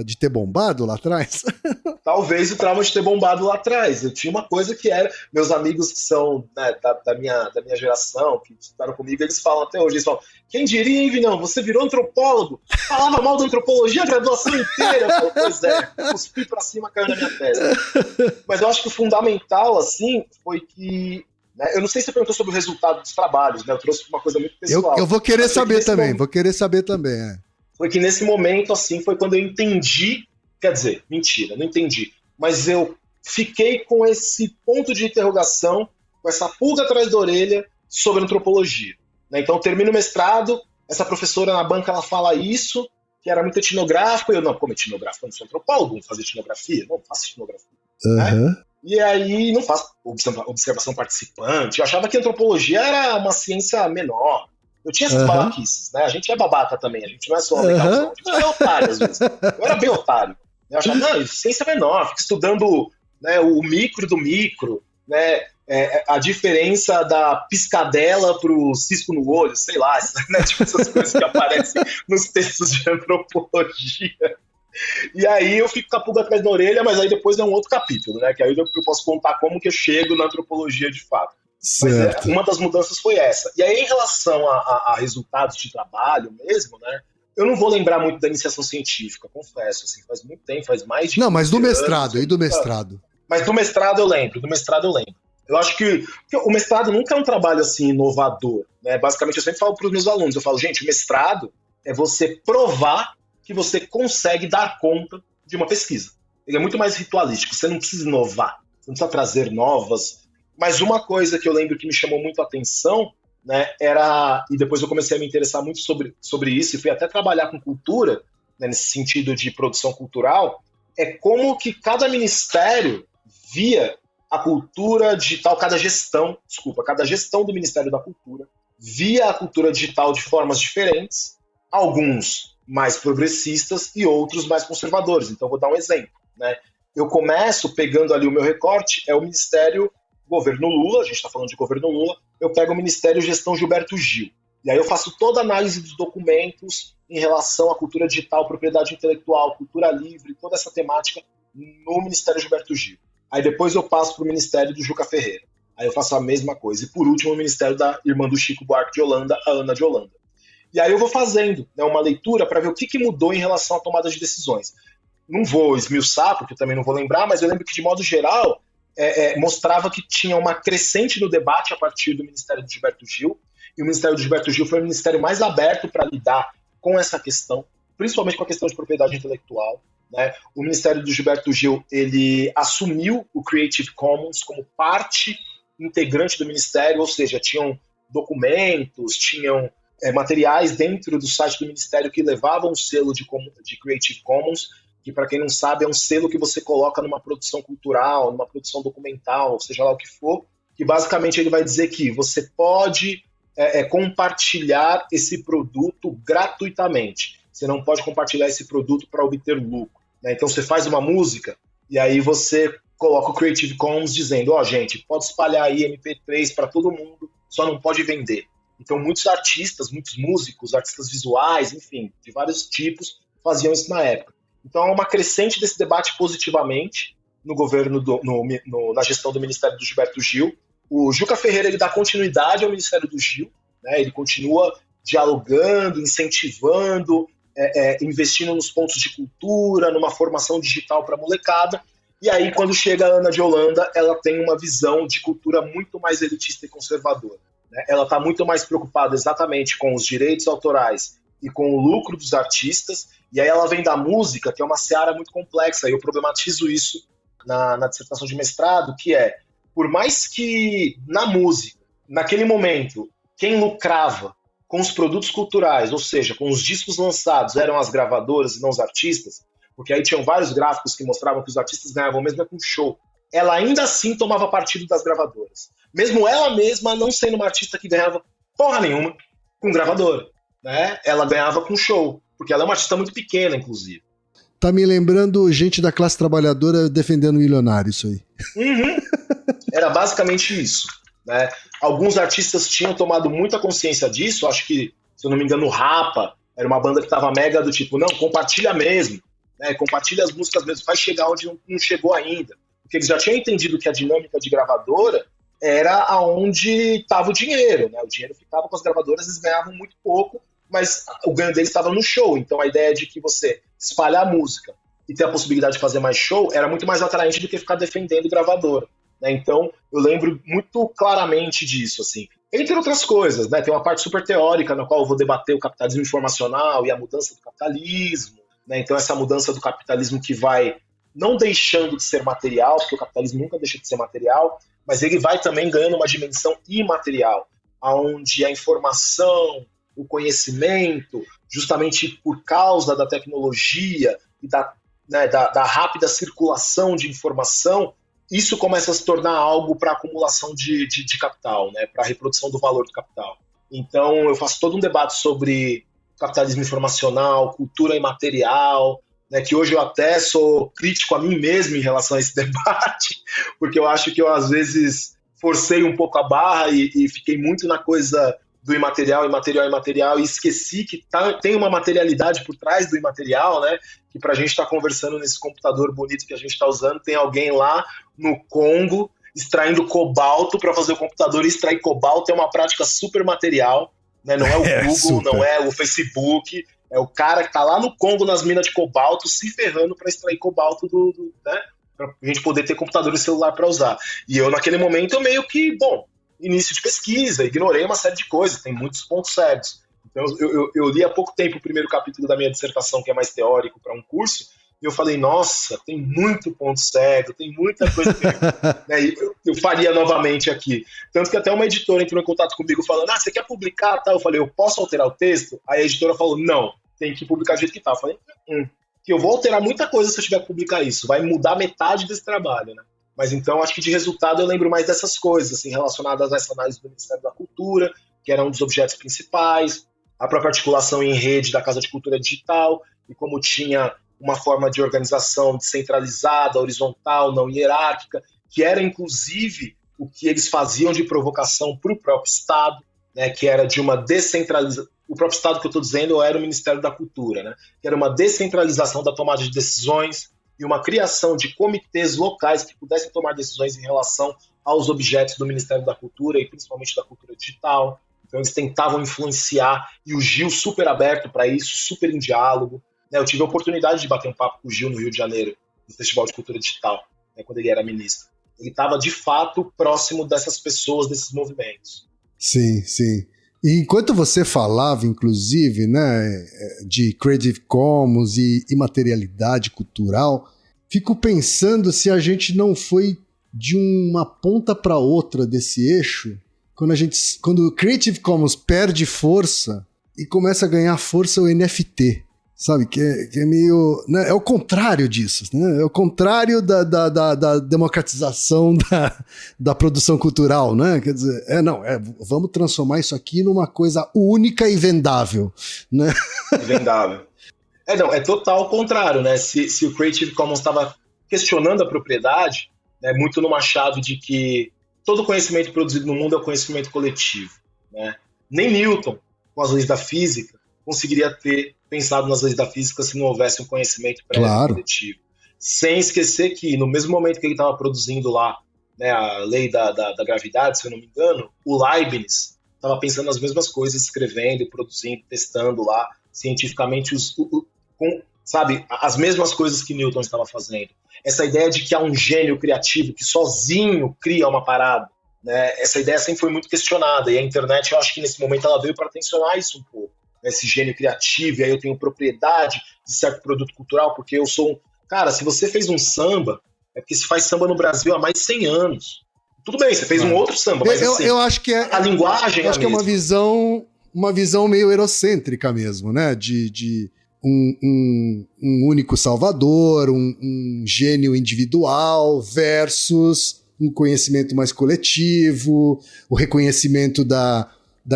de ter bombado lá atrás. Talvez o trauma de ter bombado lá atrás. Eu tinha uma coisa que era... Meus amigos que são, né, da minha geração, que estudaram comigo, eles falam até hoje, eles falam: quem diria, hein, Vinão, você virou antropólogo, falava mal da antropologia a graduação inteira. Eu falo: pois é, cuspi pra cima, caiu na minha testa. Mas eu acho que o fundamental, assim, foi que... Eu não sei se você perguntou sobre o resultado dos trabalhos, né? Eu trouxe uma coisa muito pessoal. Eu vou querer saber também, Foi que nesse momento, assim, foi quando eu entendi, quer dizer, mentira, não entendi, mas eu fiquei com esse ponto de interrogação, com essa pulga atrás da orelha sobre antropologia, né? Então eu termino o mestrado, essa professora na banca, ela fala isso, que era muito etnográfico, e eu: não, como etnográfico? Eu não sou antropólogo, não faço etnografia, não faço etnografia. Uhum. Né? E aí não faço observação participante. Eu achava que a antropologia era uma ciência menor. Eu tinha essas babaquices, né? A gente é babaca também, a gente não é só legalzão, a gente é otário às vezes. Eu era bem otário. Eu achava: não, ciência menor, fico estudando, né, o micro do micro, né, a diferença da piscadela pro cisco no olho, sei lá, né, tipo essas coisas que aparecem nos textos de antropologia. E aí eu fico com a pulga atrás da orelha, mas aí depois é um outro capítulo, né? Que aí eu posso contar como que eu chego na antropologia de fato. Certo. Mas uma das mudanças foi essa. E aí, em relação a resultados de trabalho mesmo, né? Eu não vou lembrar muito da iniciação científica, confesso. Assim, faz muito tempo, faz mais de... Não, mas do mestrado, anos, e do mestrado? Mas do mestrado eu lembro, Eu acho que o mestrado nunca é um trabalho assim inovador, né? Basicamente, eu sempre falo para os meus alunos, eu falo: gente, o mestrado é você provar que você consegue dar conta de uma pesquisa. Ele é muito mais ritualístico, você não precisa inovar, você não precisa trazer novas. Mas uma coisa que eu lembro que me chamou muito a atenção, né, era, e depois eu comecei a me interessar muito sobre isso, e fui até trabalhar com cultura, né, nesse sentido de produção cultural, é como que cada ministério via a cultura digital, cada gestão do Ministério da Cultura via a cultura digital de formas diferentes, alguns mais progressistas e outros mais conservadores. Então, vou dar um exemplo, né? Eu começo pegando ali o meu recorte, é o Ministério Governo Lula, a gente está falando de Governo Lula, eu pego o Ministério Gestão Gilberto Gil. E aí eu faço toda a análise dos documentos em relação à cultura digital, propriedade intelectual, cultura livre, toda essa temática no Ministério Gilberto Gil. Aí depois eu passo para o Ministério do Juca Ferreira. Aí eu faço a mesma coisa. E por último, o Ministério da irmã do Chico Buarque de Holanda, a Ana de Holanda. E aí eu vou fazendo, né, uma leitura para ver o que mudou em relação à tomada de decisões. Não vou esmiuçar, porque eu também não vou lembrar, mas eu lembro que, de modo geral, mostrava que tinha uma crescente no debate a partir do Ministério do Gilberto Gil, e o Ministério do Gilberto Gil foi o ministério mais aberto para lidar com essa questão, principalmente com a questão de propriedade intelectual, né? O Ministério do Gilberto Gil, ele assumiu o Creative Commons como parte integrante do Ministério, ou seja, tinham documentos, tinham materiais dentro do site do Ministério que levavam o selo de Creative Commons, que, para quem não sabe, é um selo que você coloca numa produção cultural, numa produção documental, seja lá o que for, que basicamente ele vai dizer que você pode compartilhar esse produto gratuitamente. Você não pode compartilhar esse produto para obter lucro, né? Então você faz uma música e aí você coloca o Creative Commons dizendo: ó, gente, pode espalhar aí MP3 para todo mundo, só não pode vender. Então muitos artistas, muitos músicos, artistas visuais, enfim, de vários tipos, faziam isso na época. Então há uma crescente desse debate positivamente no governo, na gestão do Ministério do Gilberto Gil. O Juca Ferreira, ele dá continuidade ao Ministério do Gil, né? Ele continua dialogando, incentivando, investindo nos pontos de cultura, numa formação digital para a molecada. E aí, quando chega a Ana de Holanda, ela tem uma visão de cultura muito mais elitista e conservadora, né? Ela está muito mais preocupada exatamente com os direitos autorais e com o lucro dos artistas, e aí ela vem da música, que é uma seara muito complexa, e eu problematizo isso na dissertação de mestrado, que é, por mais que na música, naquele momento, quem lucrava com os produtos culturais, ou seja, com os discos lançados, eram as gravadoras e não os artistas, porque aí tinham vários gráficos que mostravam que os artistas ganhavam mesmo com show, ela ainda assim tomava partido das gravadoras. Mesmo ela mesma não sendo uma artista que ganhava porra nenhuma com gravadora, né? Ela ganhava com show, porque ela é uma artista muito pequena, inclusive. Tá me lembrando gente da classe trabalhadora defendendo milionário, isso aí. Uhum. Era basicamente isso, né? Alguns artistas tinham tomado muita consciência disso, acho que, se eu não me engano, o Rapa era uma banda que estava mega do tipo, não, compartilha mesmo, né? Compartilha as músicas mesmo, vai chegar onde não chegou ainda. Porque eles já tinham entendido que a dinâmica de gravadora era aonde estava o dinheiro, né? O dinheiro ficava com as gravadoras, eles ganhavam muito pouco, mas o ganho deles estava no show. Então a ideia de que você espalhar a música e ter a possibilidade de fazer mais show era muito mais atraente do que ficar defendendo gravadora, né? Então eu lembro muito claramente disso, assim. Entre outras coisas, né? Tem uma parte super teórica na qual eu vou debater o capitalismo informacional e a mudança do capitalismo, né? Então essa mudança do capitalismo que vai não deixando de ser material, porque o capitalismo nunca deixa de ser material, mas ele vai também ganhando uma dimensão imaterial, onde a informação, o conhecimento, justamente por causa da tecnologia e da rápida circulação de informação, isso começa a se tornar algo para acumulação de capital, né, para a reprodução do valor do capital. Então eu faço todo um debate sobre capitalismo informacional, cultura imaterial, né, que hoje eu até sou crítico a mim mesmo em relação a esse debate, porque eu acho que eu às vezes forcei um pouco a barra e fiquei muito na coisa do imaterial, e esqueci que tem uma materialidade por trás do imaterial, né? Que pra gente estar conversando nesse computador bonito que a gente está usando, tem alguém lá no Congo extraindo cobalto para fazer o computador, e extrair cobalto é uma prática super material, né? Não é o Google, super. Não é o Facebook, é o cara que tá lá no Congo nas minas de cobalto se ferrando para extrair cobalto né? Pra gente poder ter computador e celular para usar. E eu naquele momento eu meio que, início de pesquisa, ignorei uma série de coisas, tem muitos pontos cegos. Então eu li há pouco tempo o primeiro capítulo da minha dissertação, que é mais teórico para um curso, e eu falei, nossa, tem muito ponto cego, tem muita coisa que né, eu faria novamente aqui. Tanto que até uma editora entrou em contato comigo falando, você quer publicar? Tá? Eu falei, eu posso alterar o texto? Aí a editora falou, não, tem que publicar do jeito que tá. Eu falei, que eu vou alterar muita coisa se eu tiver que publicar isso, vai mudar metade desse trabalho, né? Mas então, acho que de resultado eu lembro mais dessas coisas, assim, relacionadas a essa análise do Ministério da Cultura, que era um dos objetos principais, a própria articulação em rede da Casa de Cultura Digital, e como tinha uma forma de organização descentralizada, horizontal, não hierárquica, que era, inclusive, o que eles faziam de provocação para o próprio Estado, né, que era de uma descentralização. O próprio Estado que eu estou dizendo era o Ministério da Cultura, né, que era uma descentralização da tomada de decisões, e uma criação de comitês locais que pudessem tomar decisões em relação aos objetos do Ministério da Cultura e principalmente da cultura digital. Então eles tentavam influenciar, e o Gil super aberto para isso, super em diálogo, né? Eu tive a oportunidade de bater um papo com o Gil no Rio de Janeiro, no Festival de Cultura Digital, né, quando ele era ministro. Ele estava, de fato, próximo dessas pessoas, desses movimentos. Sim, sim. E enquanto você falava, inclusive, né, de Creative Commons e imaterialidade cultural, fico pensando se a gente não foi de uma ponta para outra desse eixo, quando o Creative Commons perde força e começa a ganhar força o NFT. Sabe, que é meio... Né? É o contrário disso, né? É o contrário da democratização da produção cultural, né? Quer dizer, vamos transformar isso aqui numa coisa única e vendável, né? Vendável. É total o contrário, né? Se o Creative Commons estava questionando a propriedade, né, muito numa chave de que todo conhecimento produzido no mundo é o conhecimento coletivo, né? Nem Newton, com as leis da física, conseguiria ter pensado nas leis da física se não houvesse um conhecimento prévio coletivo. Sem esquecer que, no mesmo momento que ele estava produzindo lá, né, a lei da gravidade, se eu não me engano, o Leibniz estava pensando as mesmas coisas, escrevendo, produzindo, testando lá, cientificamente, sabe, as mesmas coisas que Newton estava fazendo. essa ideia de que há um gênio criativo que sozinho cria uma parada, né? Essa ideia sempre foi muito questionada, e a internet, eu acho que nesse momento ela veio para tensionar isso um pouco, né? Esse gênio criativo, e aí eu tenho propriedade de certo produto cultural, porque eu sou um... Cara, se você fez um samba, é porque se faz samba no Brasil há mais de 100 anos. Tudo bem, você fez um outro samba, mas assim, eu acho que a linguagem eu acho que é uma visão meio eurocêntrica mesmo, né? De um único salvador, um gênio individual versus um conhecimento mais coletivo, o reconhecimento da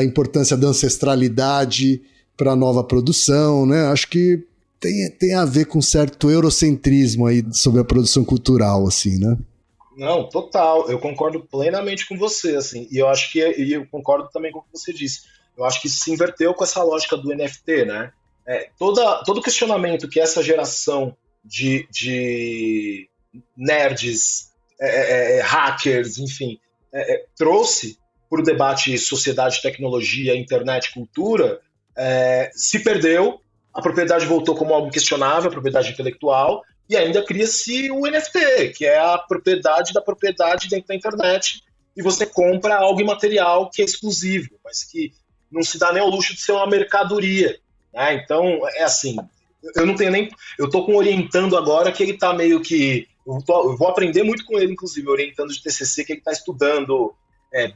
importância da ancestralidade para a nova produção, né? Acho que tem a ver com um certo eurocentrismo aí sobre a produção cultural, assim, né? Não, total, eu concordo plenamente com você, assim, e eu concordo também com o que você disse. Eu acho que isso se inverteu com essa lógica do NFT, né? Todo questionamento que essa geração de nerds, hackers, enfim, trouxe para o debate sociedade, tecnologia, internet, cultura, se perdeu, a propriedade voltou como algo questionável, a propriedade intelectual, e ainda cria-se o NFT, que é a propriedade da propriedade dentro da internet, e você compra algo imaterial que é exclusivo, mas que não se dá nem ao luxo de ser uma mercadoria, né? Então, é assim, eu não tenho nem... Eu estou com um orientando agora que ele está meio que... Eu vou aprender muito com ele, inclusive, orientando de TCC, que ele está estudando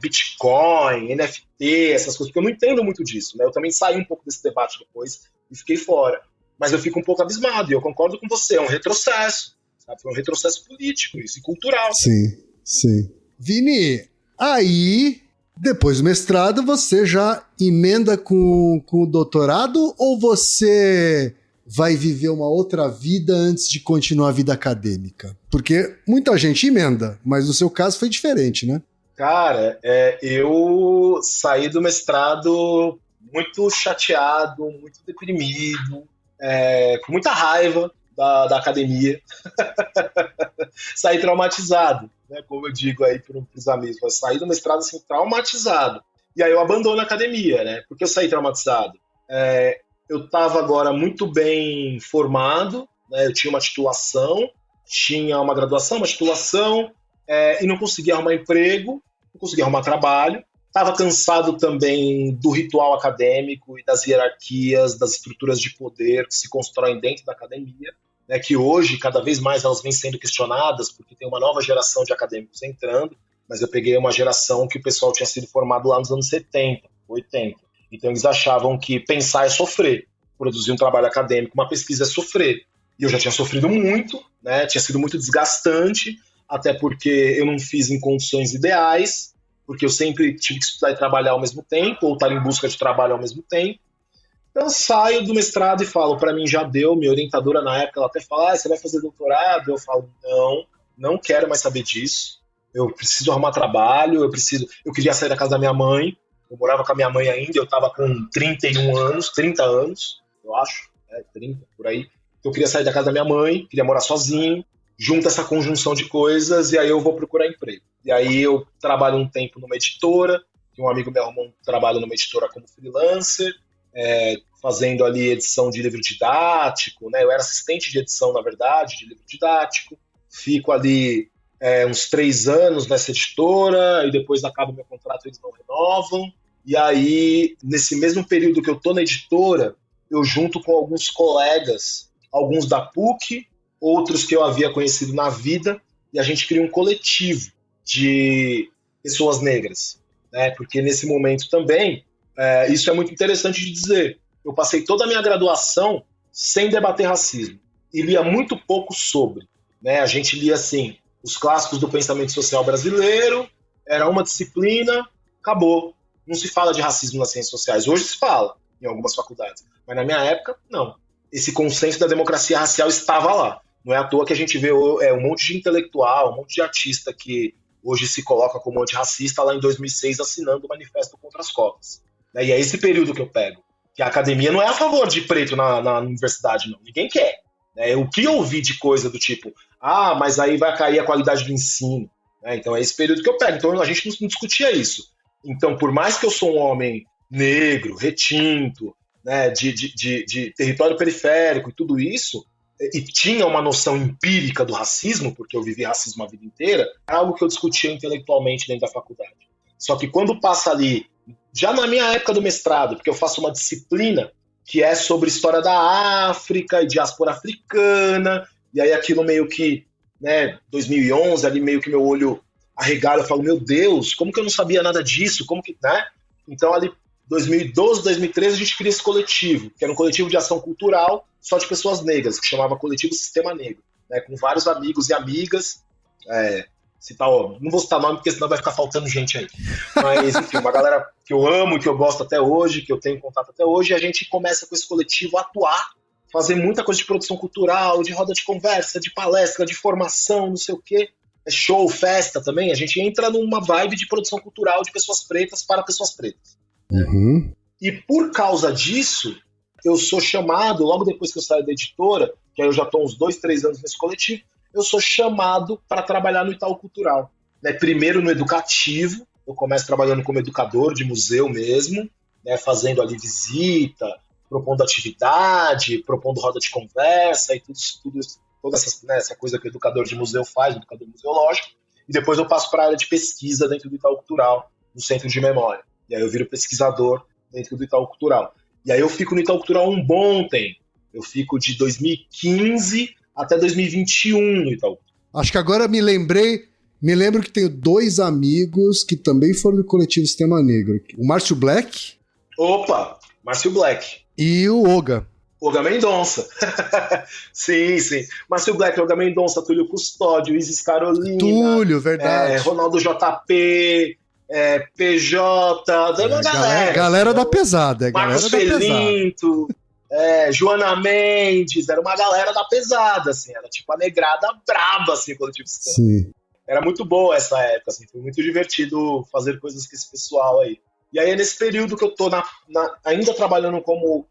Bitcoin, NFT, essas coisas, porque eu não entendo muito disso, né? Eu também saí um pouco desse debate depois e fiquei fora. Mas eu fico um pouco abismado, e eu concordo com você, é um retrocesso, sabe? Foi um retrocesso político isso, e cultural. Sim, sim. Vini, aí, depois do mestrado, você já emenda com o doutorado, ou você vai viver uma outra vida antes de continuar a vida acadêmica? Porque muita gente emenda, mas no seu caso foi diferente, né? Cara, eu saí do mestrado muito chateado, muito deprimido, com muita raiva da academia. Saí traumatizado, né, como eu digo aí para os amigos. Eu saí do mestrado assim, traumatizado. E aí eu abandono a academia, né? Porque eu saí traumatizado. Eu estava agora muito bem formado, né, eu tinha uma titulação, tinha uma graduação, uma titulação, e não conseguia arrumar emprego, não conseguia arrumar trabalho. Estava cansado também do ritual acadêmico e das hierarquias, das estruturas de poder que se constroem dentro da academia, né, que hoje, cada vez mais, elas vêm sendo questionadas, porque tem uma nova geração de acadêmicos entrando, mas eu peguei uma geração que o pessoal tinha sido formado lá nos anos 70, 80. Então eles achavam que pensar é sofrer, produzir um trabalho acadêmico, uma pesquisa é sofrer. E eu já tinha sofrido muito, né, tinha sido muito desgastante, até porque eu não fiz em condições ideais, porque eu sempre tive que estudar e trabalhar ao mesmo tempo, ou estar em busca de trabalho ao mesmo tempo. Então eu saio do mestrado e falo, para mim já deu, minha orientadora na época, ela até fala, você vai fazer doutorado? Eu falo, não quero mais saber disso, eu preciso arrumar trabalho, eu queria sair da casa da minha mãe, eu morava com a minha mãe ainda, eu estava com 30 anos, eu acho, 30, por aí. Eu queria sair da casa da minha mãe, queria morar sozinho, junta essa conjunção de coisas, e aí eu vou procurar emprego. E aí eu trabalho um tempo numa editora, que um amigo me arrumou um trabalho numa editora como freelancer, fazendo ali edição de livro didático, né? Eu era assistente de edição, na verdade, de livro didático. Fico ali uns 3 anos nessa editora, e depois acaba o meu contrato, eles não renovam. E aí, nesse mesmo período que eu tô na editora, eu junto com alguns colegas, alguns da PUC, outros que eu havia conhecido na vida, e a gente cria um coletivo de pessoas negras, né? Porque nesse momento também, isso é muito interessante de dizer, eu passei toda a minha graduação sem debater racismo, e lia muito pouco sobre, né? A gente lia assim, os clássicos do pensamento social brasileiro, era uma disciplina, acabou. Não se fala de racismo nas ciências sociais, hoje se fala em algumas faculdades, mas na minha época, não. Esse consenso da democracia racial estava lá. Não é à toa que a gente vê um monte de intelectual, um monte de artista que hoje se coloca como antirracista lá em 2006 assinando o manifesto contra as cotas. E é esse período que eu pego. Que a academia não é a favor de preto na universidade, não. Ninguém quer. O que eu ouvi de coisa do tipo, mas aí vai cair a qualidade do ensino. Então é esse período que eu pego. Então a gente não discutia isso. Então, por mais que eu sou um homem negro, retinto, né, de território periférico e tudo isso, e tinha uma noção empírica do racismo, porque eu vivi racismo a vida inteira, é algo que eu discutia intelectualmente dentro da faculdade. Só que quando passa ali, já na minha época do mestrado, porque eu faço uma disciplina que é sobre história da África e diáspora africana, e aí aquilo meio que, né, 2011, ali meio que meu olho arregala, eu falo, meu Deus, como que eu não sabia nada disso? Como que, né? Então ali, 2012, 2013, a gente cria esse coletivo, que era um coletivo de ação cultural só de pessoas negras, que chamava Coletivo Sistema Negro, né, com vários amigos e amigas, não vou citar nome porque senão vai ficar faltando gente aí, mas enfim, uma galera que eu amo, que eu gosto até hoje, que eu tenho contato até hoje, e a gente começa com esse coletivo a atuar, fazer muita coisa de produção cultural, de roda de conversa, de palestra, de formação, não sei o quê, show, festa também, a gente entra numa vibe de produção cultural de pessoas pretas para pessoas pretas. Uhum. E por causa disso, eu sou chamado, logo depois que eu saio da editora, que aí eu já estou uns 2, 3 anos nesse coletivo, eu sou chamado para trabalhar no Itaú Cultural. Né? Primeiro no educativo, eu começo trabalhando como educador de museu mesmo, né? Fazendo ali visita, propondo atividade, propondo roda de conversa e toda essa coisa que o educador de museu faz, o educador museológico, e depois eu passo para a área de pesquisa dentro do Itaú Cultural, no Centro de Memória. E aí eu viro pesquisador dentro do Itaú Cultural. E aí eu fico no Itaú Cultural um bom tempo. Eu fico de 2015 até 2021 no Itaú. Acho que agora me lembro que tenho 2 amigos que também foram do coletivo Sistema Negro. O Márcio Black. Opa, Márcio Black. E o Oga. Oga Mendonça. Sim. Márcio Black, Oga Mendonça, Túlio Custódio, Isis Carolina. Túlio, verdade. Ronaldo JP, PJ, da uma galera da pesada. Marcos Felinto. Joana Mendes, era uma galera da pesada, assim, era tipo a negrada braba, assim, coletivo Sistema. Sim. Era muito boa essa época, assim, foi muito divertido fazer coisas com esse pessoal aí. E aí é nesse período que eu tô ainda trabalhando como...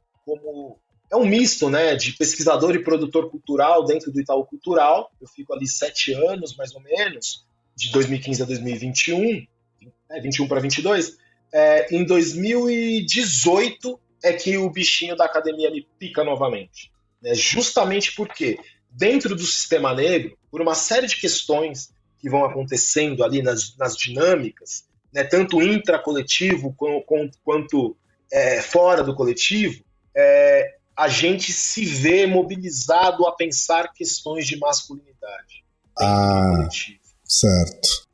É um misto, né, de pesquisador e produtor cultural dentro do Itaú Cultural. Eu fico ali 7 anos, mais ou menos, de 2015 a 2021, 21 para 22. Em 2018... é que o bichinho da academia me pica novamente. Né? Justamente porque, dentro do Sistema Negro, por uma série de questões que vão acontecendo ali nas dinâmicas, né, tanto intracoletivo quanto fora do coletivo, a gente se vê mobilizado a pensar questões de masculinidade dentro do coletivo. Certo.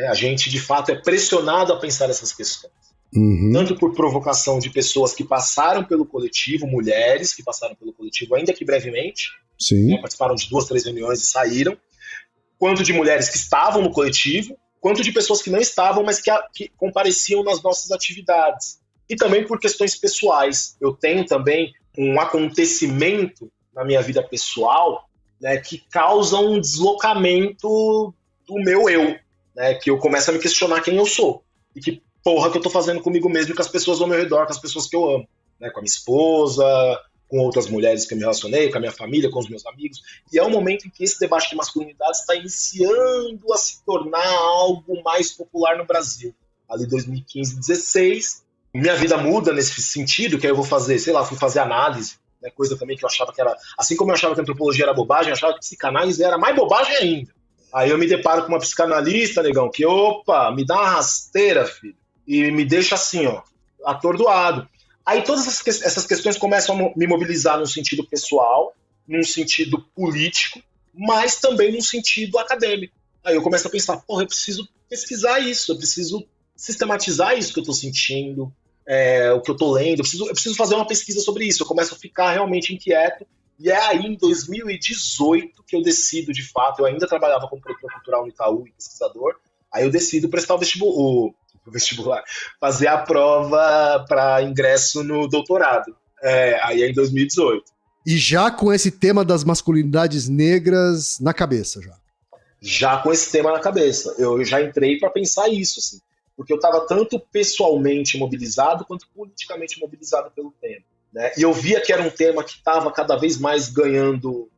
A gente, de fato, é pressionado a pensar essas questões. Uhum. Tanto por provocação de pessoas que passaram pelo coletivo, mulheres que passaram pelo coletivo, ainda que brevemente, Sim. Participaram de 2, 3 reuniões e saíram, quanto de mulheres que estavam no coletivo, quanto de pessoas que não estavam, mas que compareciam nas nossas atividades. E também por questões pessoais. Eu tenho também um acontecimento na minha vida pessoal, né, que causa um deslocamento do meu eu, né, que eu começo a me questionar quem eu sou. E que porra que eu tô fazendo comigo mesmo e com as pessoas ao meu redor, com as pessoas que eu amo, né? Com a minha esposa, com outras mulheres que eu me relacionei, com a minha família, com os meus amigos. E é um momento em que esse debate de masculinidade está iniciando a se tornar algo mais popular no Brasil. Ali 2015, 2016, minha vida muda nesse sentido, que aí eu vou fazer, fui fazer análise, né? Coisa também que eu achava que era, assim como eu achava que a antropologia era bobagem, eu achava que a psicanálise era mais bobagem ainda. Aí eu me deparo com uma psicanalista, negão, que, me dá uma rasteira, filho. E me deixa assim, atordoado. Aí todas essas questões começam a me mobilizar num sentido pessoal, num sentido político, mas também num sentido acadêmico. Aí eu começo a pensar, eu preciso pesquisar isso, eu preciso sistematizar isso que eu estou sentindo, o que eu estou lendo, eu preciso fazer uma pesquisa sobre isso. Eu começo a ficar realmente inquieto, e é aí em 2018 que eu decido, de fato, eu ainda trabalhava como produtor cultural no Itaú e pesquisador, aí eu decido prestar o vestibular, fazer a prova para ingresso no doutorado. Aí é em 2018. E já com esse tema das masculinidades negras na cabeça, já? Já com esse tema na cabeça. Eu já entrei para pensar isso, assim, porque eu estava tanto pessoalmente mobilizado quanto politicamente mobilizado pelo tema. Né? E eu via que era um tema que estava cada vez mais ganhando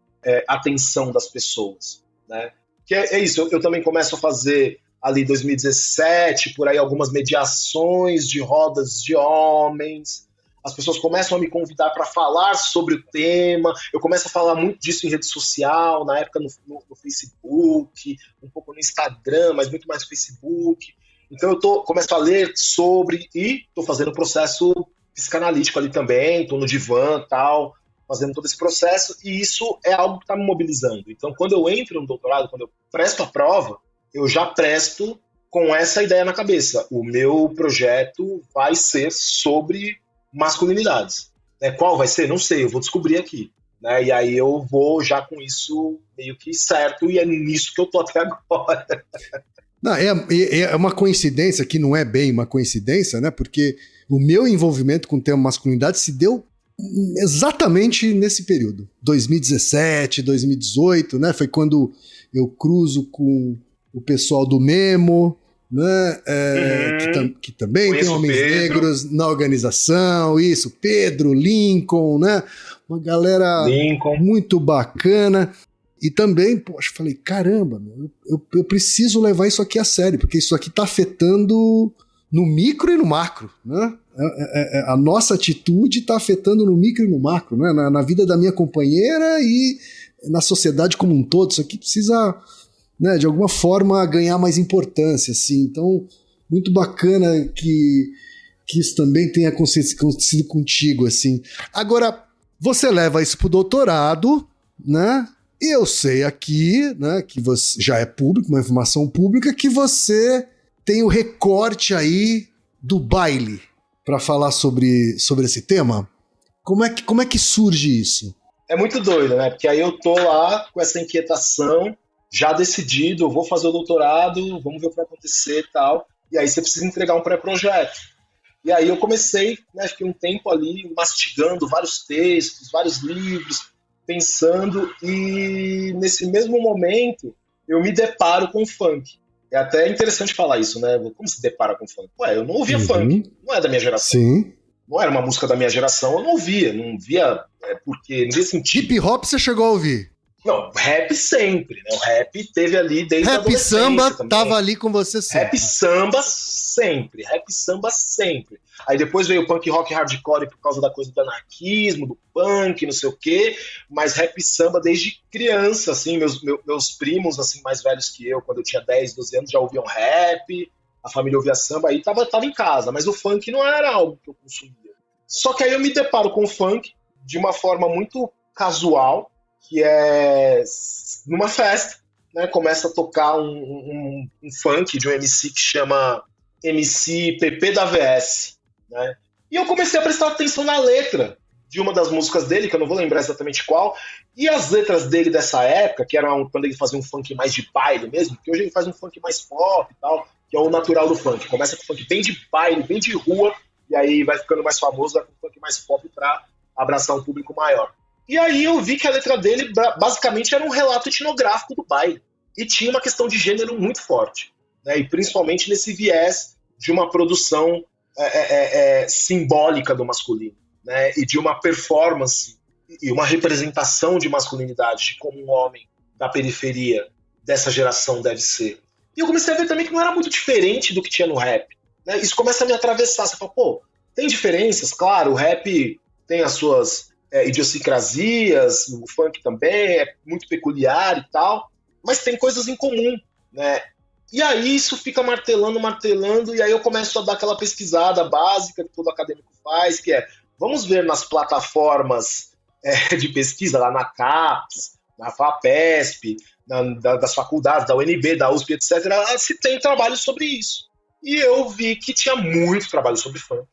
atenção das pessoas. Né? Que é isso, eu também começo a fazer ali 2017, por aí algumas mediações de rodas de homens. as pessoas começam a me convidar para falar sobre o tema, eu começo a falar muito disso em rede social, na época no Facebook, um pouco no Instagram, mas muito mais no Facebook. Então eu começo a ler sobre e estou fazendo o processo psicanalítico ali também, estou no divã e tal, fazendo todo esse processo, e isso é algo que está me mobilizando. Então quando eu entro no doutorado, quando eu presto a prova, eu já presto com essa ideia na cabeça. O meu projeto vai ser sobre masculinidades. Qual vai ser? Não sei, eu vou descobrir aqui. E aí eu vou já com isso meio que certo, e é nisso que eu tô até agora. Não, é uma coincidência, que não é bem uma coincidência, né? Porque o meu envolvimento com o tema masculinidade se deu exatamente nesse período. 2017, 2018, né? Foi quando eu cruzo com o pessoal do Memo, né? Que também tem homens negros na organização, isso, Pedro, Lincoln, né? Uma galera muito bacana. E também, poxa, falei, caramba, eu preciso levar isso aqui a sério, porque isso aqui está afetando no micro e no macro, né? A nossa atitude está afetando no micro e no macro, né? Na vida da minha companheira e na sociedade como um todo. Isso aqui precisa, né, de alguma forma ganhar mais importância, assim. Então, muito bacana que isso também tenha acontecido contigo, assim. Agora, você leva isso pro doutorado, né? E eu sei aqui, né, que você já é público, uma informação pública, que você tem o recorte aí do baile para falar sobre esse tema. Como é que surge isso? É muito doido, né? Porque aí eu tô lá com essa inquietação, já decidido, eu vou fazer o doutorado, vamos ver o que vai acontecer e tal. E aí você precisa entregar um pré-projeto. E aí eu comecei, né, fiquei um tempo ali mastigando vários textos, vários livros, pensando, e nesse mesmo momento eu me deparo com funk. É até interessante falar isso, né? Como se depara com funk? Ué, eu não ouvia funk, não é da minha geração. Sim. Não era uma música da minha geração, eu não via porque não via sentido. Hip hop você chegou a ouvir? Não, rap sempre, né? O rap teve ali desde a adolescência. Rap samba também. Tava ali com você sempre. Rap samba sempre. Aí depois veio o punk rock hardcore por causa da coisa do anarquismo, do punk, não sei o quê, mas rap samba desde criança, assim, meus primos, assim, mais velhos que eu, quando eu tinha 10, 12 anos, já ouviam rap, a família ouvia samba, aí tava em casa, mas o funk não era algo que eu consumia. Só que aí eu me deparo com o funk de uma forma muito casual, que é numa festa, né, começa a tocar um funk de um MC que chama MC Pepe da VS, né, e eu comecei a prestar atenção na letra de uma das músicas dele, que eu não vou lembrar exatamente qual, e as letras dele dessa época, que era quando ele fazia um funk mais de baile mesmo, porque hoje ele faz um funk mais pop e tal, que é o natural do funk, começa com funk bem de baile, bem de rua, e aí vai ficando mais famoso, vai com um funk mais pop pra abraçar um público maior. E aí eu vi que a letra dele basicamente era um relato etnográfico do baile. E tinha uma questão de gênero muito forte, né? E principalmente nesse viés de uma produção simbólica do masculino, né? E de uma performance e uma representação de masculinidade, de como um homem da periferia dessa geração deve ser. E eu comecei a ver também que não era muito diferente do que tinha no rap, né? Isso começa a me atravessar. Você fala, pô, tem diferenças, claro, o rap tem as suas idiosincrasias, o funk também é muito peculiar e tal, mas tem coisas em comum, né? E aí isso fica martelando, e aí eu começo a dar aquela pesquisada básica que todo acadêmico faz, que é, vamos ver nas plataformas de pesquisa, lá na CAPES, na FAPESP, das faculdades, da UNB, da USP, etc., se tem trabalho sobre isso. E eu vi que tinha muito trabalho sobre funk,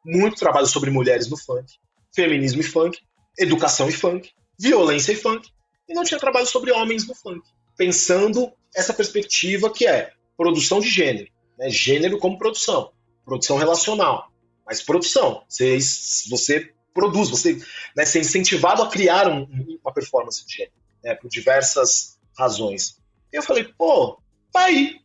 muito trabalho sobre mulheres no funk, feminismo e funk, educação e funk, violência e funk, e não tinha trabalho sobre homens no funk, pensando essa perspectiva que é produção de gênero, né? Gênero como produção relacional, mas produção, você produz, você, né, ser incentivado a criar uma performance de gênero, né, por diversas razões. E eu falei, pô, tá aí.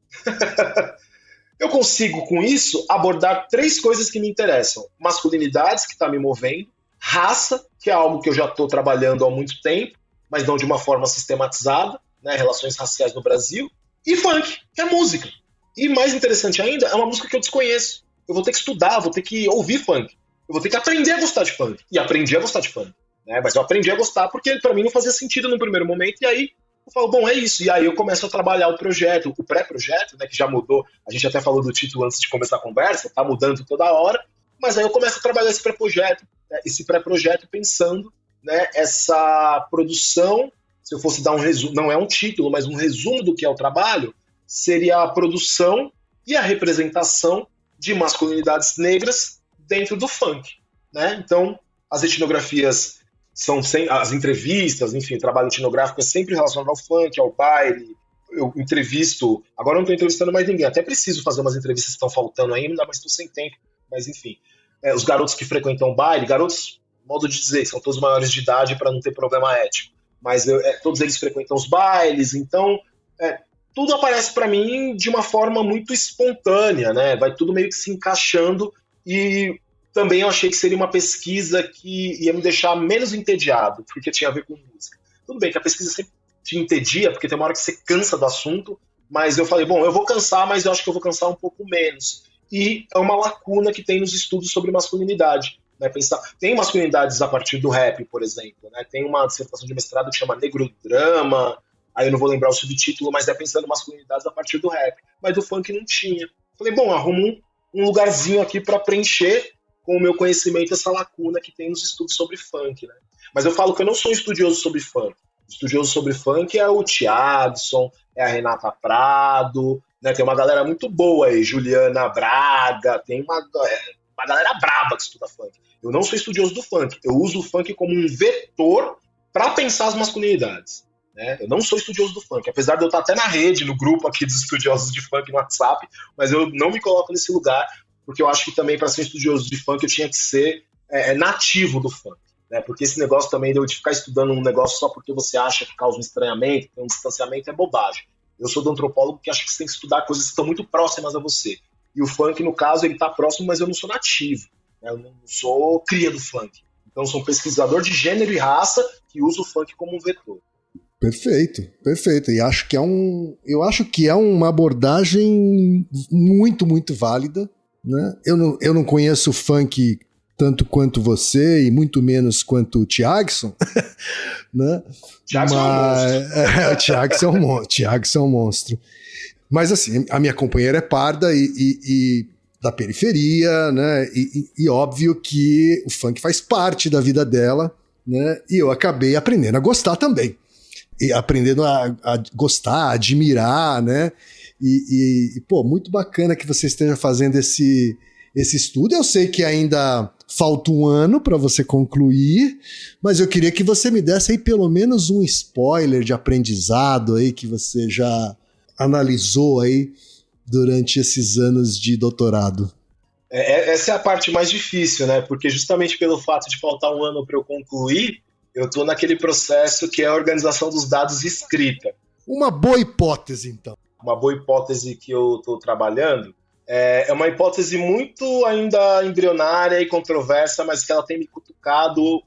Eu consigo, com isso, abordar 3 coisas que me interessam. Masculinidades, que está me movendo, raça, que é algo que eu já estou trabalhando há muito tempo, mas não de uma forma sistematizada, né, relações raciais no Brasil, e funk, que é música. E mais interessante ainda, é uma música que eu desconheço. Eu vou ter que estudar, vou ter que ouvir funk. eu vou ter que aprender a gostar de funk. E aprendi a gostar de funk. Né? Mas eu aprendi a gostar porque pra mim não fazia sentido no primeiro momento, e aí eu falo, bom, é isso. E aí eu começo a trabalhar o projeto, o pré-projeto, né, que já mudou. A gente até falou do título antes de começar a conversa, tá mudando toda hora, mas aí eu começo a trabalhar esse pré-projeto, né, pensando, né, essa produção, se eu fosse dar um resumo, não é um título, mas um resumo do que é o trabalho, seria a produção e a representação de masculinidades negras dentro do funk. Né? Então, as etnografias são as entrevistas, enfim, o trabalho etnográfico é sempre relacionado ao funk, ao baile. Eu entrevisto, agora eu não estou entrevistando mais ninguém, até preciso fazer umas entrevistas que estão faltando ainda, mas estou sem tempo. Mas enfim, os garotos que frequentam baile, garotos, modo de dizer, são todos maiores de idade para não ter problema ético, mas todos eles frequentam os bailes, então tudo aparece para mim de uma forma muito espontânea, né? Vai tudo meio que se encaixando, e também eu achei que seria uma pesquisa que ia me deixar menos entediado, porque tinha a ver com música. Tudo bem que a pesquisa sempre te entedia, porque tem uma hora que você cansa do assunto, mas eu falei, bom, eu vou cansar, mas eu acho que eu vou cansar um pouco menos. E é uma lacuna que tem nos estudos sobre masculinidade. Né? Tem masculinidades a partir do rap, por exemplo. Né? Tem uma dissertação de mestrado que chama Negrodrama, aí eu não vou lembrar o subtítulo, mas é pensando masculinidades a partir do rap. Mas do funk não tinha. Falei, bom, arrumo um lugarzinho aqui para preencher com o meu conhecimento essa lacuna que tem nos estudos sobre funk, né? Mas eu falo que eu não sou estudioso sobre funk. Estudioso sobre funk é o Thiagson, é a Renata Prado, né? Tem uma galera muito boa aí, Juliana Braga, tem uma galera braba que estuda funk. Eu não sou estudioso do funk, eu uso o funk como um vetor para pensar as masculinidades. Né? Eu não sou estudioso do funk, apesar de eu estar até na rede, no grupo aqui dos estudiosos de funk no WhatsApp, mas eu não me coloco nesse lugar, porque eu acho que também para ser estudioso de funk eu tinha que ser nativo do funk, né? Porque esse negócio também de ficar estudando um negócio só porque você acha que causa um estranhamento, tem um distanciamento, é bobagem. Eu sou do antropólogo que acha que você tem que estudar coisas que estão muito próximas a você. E o funk, no caso, ele está próximo, mas eu não sou nativo, né? Eu não sou cria do funk. Então eu sou um pesquisador de gênero e raça que usa o funk como um vetor. Perfeito, perfeito. E eu acho que é uma abordagem muito, muito válida. Né? Eu não conheço funk tanto quanto você e muito menos quanto o Thiagson. Né? O Thiagson é um monstro. Mas assim, a minha companheira é parda e da periferia, né? E óbvio que o funk faz parte da vida dela, né? E eu acabei aprendendo a gostar também. E aprendendo a gostar, a admirar, né? E, pô, muito bacana que você esteja fazendo esse estudo. Eu sei que ainda falta um ano para você concluir, mas eu queria que você me desse aí pelo menos um spoiler de aprendizado aí que você já analisou aí durante esses anos de doutorado. Essa é a parte mais difícil, né? Porque justamente pelo fato de faltar um ano para eu concluir, eu estou naquele processo que é a organização dos dados escrita. Uma boa hipótese, então. Uma boa hipótese que eu estou trabalhando é uma hipótese muito ainda embrionária e controversa, mas que ela tem me cutucado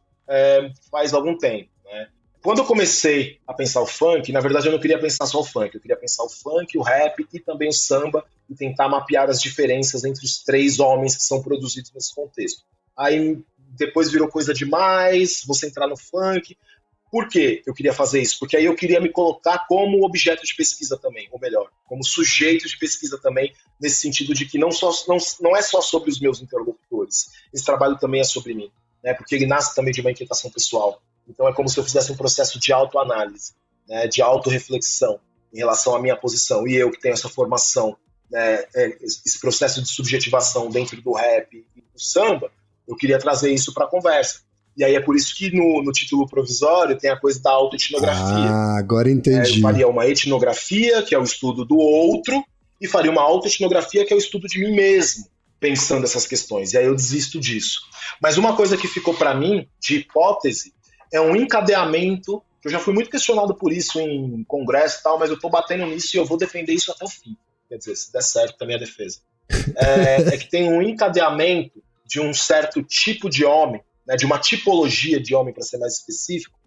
faz algum tempo. Né? Quando eu comecei a pensar o funk, na verdade eu não queria pensar só o funk, eu queria pensar o funk, o rap e também o samba e tentar mapear as diferenças entre os três homens que são produzidos nesse contexto. Aí depois virou coisa demais, você entrar no funk. Por que eu queria fazer isso? Porque aí eu queria me colocar como objeto de pesquisa também, ou melhor, como sujeito de pesquisa também, nesse sentido de que não é só sobre os meus interlocutores, esse trabalho também é sobre mim, né? Porque ele nasce também de uma inquietação pessoal. Então é como se eu fizesse um processo de autoanálise, né? De autorreflexão em relação à minha posição. E eu que tenho essa formação, né? Esse processo de subjetivação dentro do rap e do samba, eu queria trazer isso para a conversa. E aí é por isso que no título provisório tem a coisa da autoetnografia. Ah, agora entendi. Eu faria uma etnografia, que é o estudo do outro, e faria uma autoetnografia, que é o estudo de mim mesmo, pensando essas questões. E aí eu desisto disso. Mas uma coisa que ficou para mim, de hipótese, é um encadeamento, que eu já fui muito questionado por isso em congresso e tal, mas eu estou batendo nisso e eu vou defender isso até o fim. Quer dizer, se der certo, também é a defesa. É que tem um encadeamento de um certo tipo de homem, né, de uma tipologia de homem, para ser mais específico,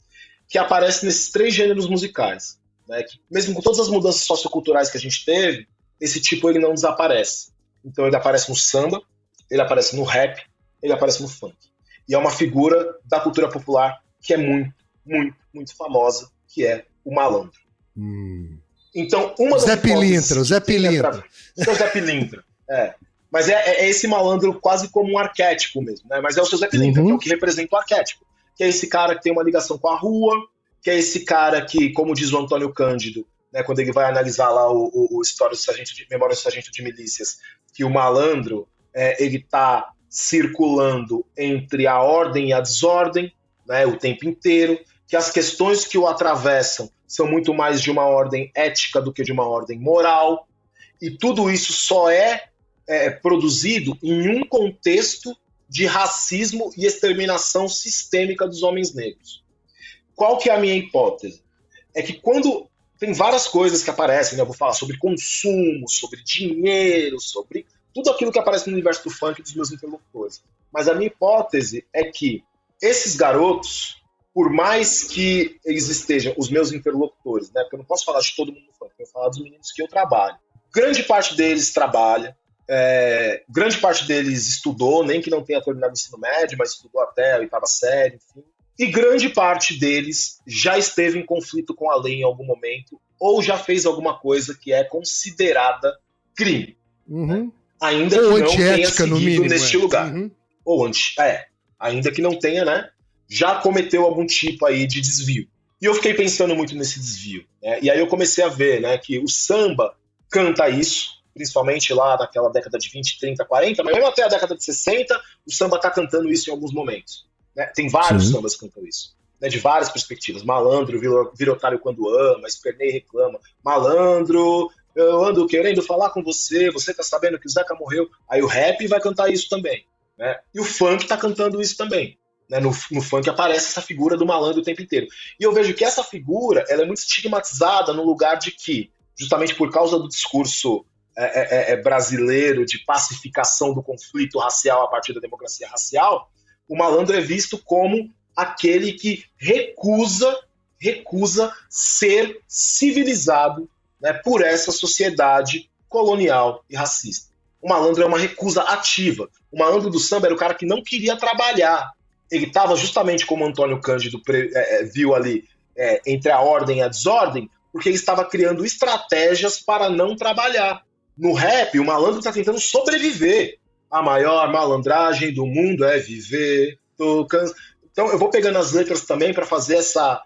que aparece nesses três gêneros musicais. Né, que mesmo com todas as mudanças socioculturais que a gente teve, esse tipo ele não desaparece. Então ele aparece no samba, ele aparece no rap, ele aparece no funk. E é uma figura da cultura popular que é muito, muito, muito famosa, que é o malandro. Então, uma das Zé Pilintra, o Zé Pilintra. Seu Zé Pilintra, Mas é esse malandro quase como um arquétipo mesmo, né? Mas é o seu Zé Pilintra, que é o que representa o arquétipo. Que é esse cara que tem uma ligação com a rua, que é esse cara que, como diz o Antônio Cândido, né, quando ele vai analisar lá o História do Sargento de Memória do Sargento de Milícias, que o malandro, ele tá circulando entre a ordem e a desordem, né, o tempo inteiro, que as questões que o atravessam são muito mais de uma ordem ética do que de uma ordem moral, e tudo isso só é produzido em um contexto de racismo e exterminação sistêmica dos homens negros. Qual que é a minha hipótese? É que quando tem várias coisas que aparecem, né? Eu vou falar sobre consumo, sobre dinheiro, sobre tudo aquilo que aparece no universo do funk dos meus interlocutores. Mas a minha hipótese é que esses garotos, por mais que eles estejam, os meus interlocutores, né? Porque eu não posso falar de todo mundo no funk, eu vou falar dos meninos que eu trabalho. Grande parte deles trabalha, grande parte deles estudou, nem que não tenha terminado o ensino médio, mas estudou até a 8ª série, enfim. E grande parte deles já esteve em conflito com a lei em algum momento, ou já fez alguma coisa que é considerada crime. Né? Ainda ou que não tenha seguido mínimo, neste lugar. Ou ainda que não tenha, né? Já cometeu algum tipo aí de desvio. E eu fiquei pensando muito nesse desvio. Né? E aí eu comecei a ver, né, que o samba canta isso, principalmente lá naquela década de 20, 30, 40, mas mesmo até a década de 60, o samba tá cantando isso em alguns momentos. Né? Tem vários sambas que cantam isso, né? De várias perspectivas. Malandro, vira otário quando ama, espernei reclama. Malandro, eu ando querendo falar com você, você tá sabendo que o Zeca morreu. Aí o rap vai cantar isso também. Né? E o funk tá cantando isso também. Né? No funk aparece essa figura do malandro o tempo inteiro. E eu vejo que essa figura ela é muito estigmatizada no lugar de que, justamente por causa do discurso brasileiro de pacificação do conflito racial a partir da democracia racial, o malandro é visto como aquele que recusa ser civilizado, né, por essa sociedade colonial e racista. O malandro é uma recusa ativa. O malandro do samba era o cara que não queria trabalhar. Ele estava justamente como o Antônio Cândido viu ali, entre a ordem e a desordem, porque ele estava criando estratégias para não trabalhar. No rap, o malandro está tentando sobreviver. A maior malandragem do mundo é viver. Então eu vou pegando as letras também para fazer essa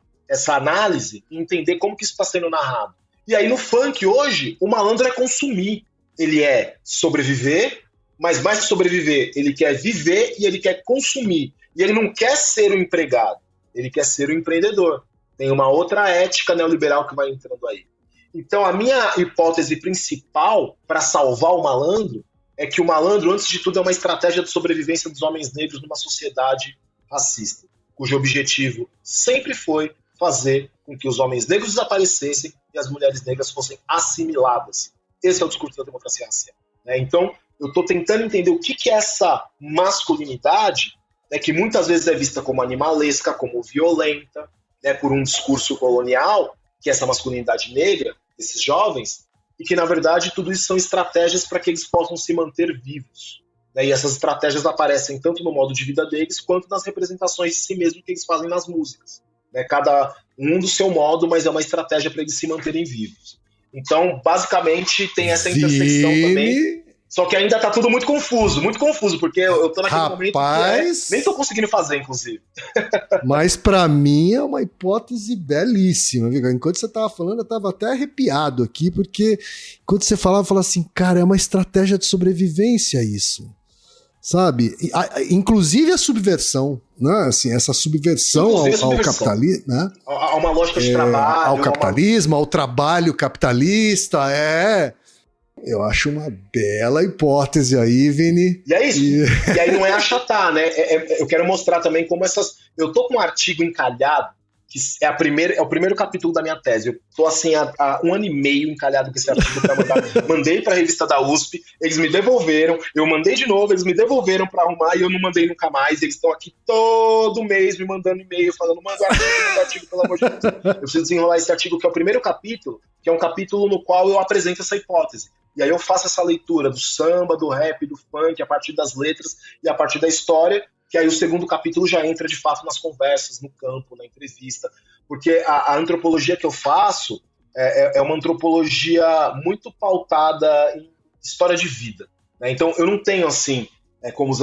análise e entender como que isso está sendo narrado. E aí no funk hoje, o malandro é consumir. Ele é sobreviver, mas mais que sobreviver, ele quer viver e ele quer consumir. E ele não quer ser o empregado, ele quer ser o empreendedor. Tem uma outra ética neoliberal que vai entrando aí. Então a minha hipótese principal para salvar o malandro é que o malandro, antes de tudo, é uma estratégia de sobrevivência dos homens negros numa sociedade racista, cujo objetivo sempre foi fazer com que os homens negros desaparecessem e as mulheres negras fossem assimiladas. Esse é o discurso da democracia racial. Né? Então, eu estou tentando entender o que é essa masculinidade, né, que muitas vezes é vista como animalesca, como violenta, né, por um discurso colonial, que é essa masculinidade negra, desses jovens, e que, na verdade, tudo isso são estratégias para que eles possam se manter vivos. Né? E essas estratégias aparecem tanto no modo de vida deles, quanto nas representações de si mesmo que eles fazem nas músicas. Né? Cada um do seu modo, mas é uma estratégia para eles se manterem vivos. Então, basicamente, tem essa intersecção também. Só que ainda tá tudo muito confuso, porque eu tô naquele momento que nem tô conseguindo fazer, inclusive. Mas pra mim é uma hipótese belíssima, viu? Enquanto você tava falando, eu tava até arrepiado aqui, porque enquanto você falava, eu falava assim, cara, é uma estratégia de sobrevivência isso, sabe? Inclusive a subversão, né? Assim, essa subversão ao capitalismo, né? A uma lógica de trabalho. Ao capitalismo, ao trabalho capitalista, Eu acho uma bela hipótese aí, Vini. E é isso. E aí não é achatar, né? Eu quero mostrar também como essas... Eu tô com um artigo encalhado que é o primeiro capítulo da minha tese. Eu tô assim há 1 ano e meio encalhado com esse artigo para mandar. Mandei para a revista da USP, eles me devolveram, eu mandei de novo, eles me devolveram para arrumar e eu não mandei nunca mais. Eles estão aqui todo mês me mandando e-mail falando: manda o artigo, pelo amor de Deus. Eu preciso desenrolar esse artigo, que é o primeiro capítulo, que é um capítulo no qual eu apresento essa hipótese. E aí eu faço essa leitura do samba, do rap, do funk, a partir das letras e a partir da história, que aí o segundo capítulo já entra de fato nas conversas, no campo, na entrevista, porque a antropologia que eu faço é uma antropologia muito pautada em história de vida, né? Então eu não tenho assim, como os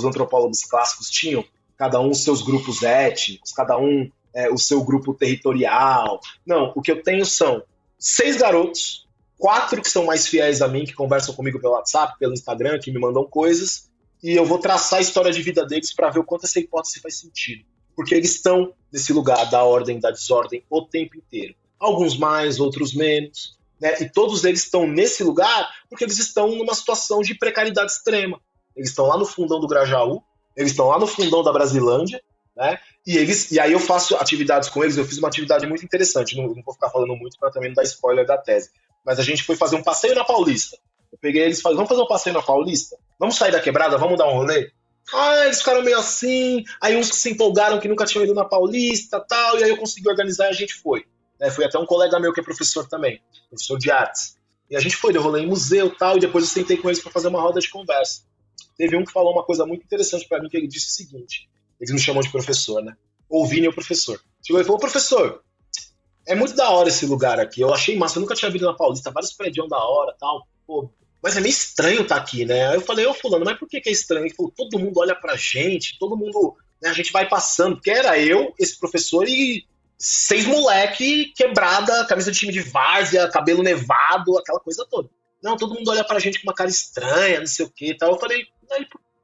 antropólogos clássicos tinham, cada um os seus grupos étnicos, cada um o seu grupo territorial. Não, o que eu tenho são 6 garotos, 4 que são mais fiéis a mim, que conversam comigo pelo WhatsApp, pelo Instagram, que me mandam coisas, e eu vou traçar a história de vida deles para ver o quanto essa hipótese faz sentido. Porque eles estão nesse lugar da ordem, da desordem, o tempo inteiro. Alguns mais, outros menos, né? E todos eles estão nesse lugar porque eles estão numa situação de precariedade extrema. Eles estão lá no fundão do Grajaú, eles estão lá no fundão da Brasilândia, né? E aí eu faço atividades com eles. Eu fiz uma atividade muito interessante, não vou ficar falando muito para também não dar spoiler da tese, mas a gente foi fazer um passeio na Paulista. Eu peguei eles e falei: vamos fazer um passeio na Paulista? Vamos sair da quebrada? Vamos dar um rolê? Eles ficaram meio assim, aí uns que se empolgaram que nunca tinham ido na Paulista, tal, e aí eu consegui organizar e a gente foi. Foi até um colega meu que é professor também, professor de artes. E a gente foi, deu rolê em museu, tal, e depois eu sentei com eles para fazer uma roda de conversa. Teve um que falou uma coisa muito interessante para mim, que ele disse o seguinte: eles me chamam de professor, né? O Vini é o professor. Chegou e falou: professor, é muito da hora esse lugar aqui, eu achei massa, eu nunca tinha vindo na Paulista, vários prédios da hora, tal, pô, mas é meio estranho estar aqui, né? Aí eu falei: ô fulano, mas por que é estranho? Ele falou: todo mundo olha pra gente, todo mundo, né, a gente vai passando, porque era eu, esse professor e 6 moleque quebrada, camisa de time de várzea, cabelo nevado, aquela coisa toda. Não, todo mundo olha pra gente com uma cara estranha, não sei o que e tal. Eu falei: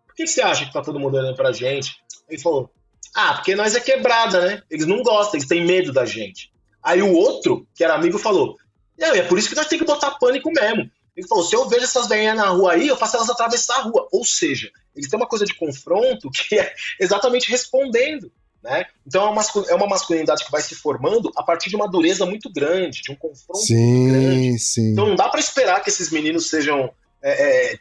por que você acha que tá todo mundo olhando pra gente? Ele falou: porque nós é quebrada, né? Eles não gostam, eles têm medo da gente. Aí o outro, que era amigo, falou: não, é por isso que nós temos que botar pânico mesmo. Ele falou: se eu vejo essas velhinhas na rua aí, eu faço elas atravessar a rua. Ou seja, eles têm uma coisa de confronto que é exatamente respondendo, né? Então é uma masculinidade que vai se formando a partir de uma dureza muito grande, de um confronto muito grande. Sim. Então não dá para esperar que esses meninos sejam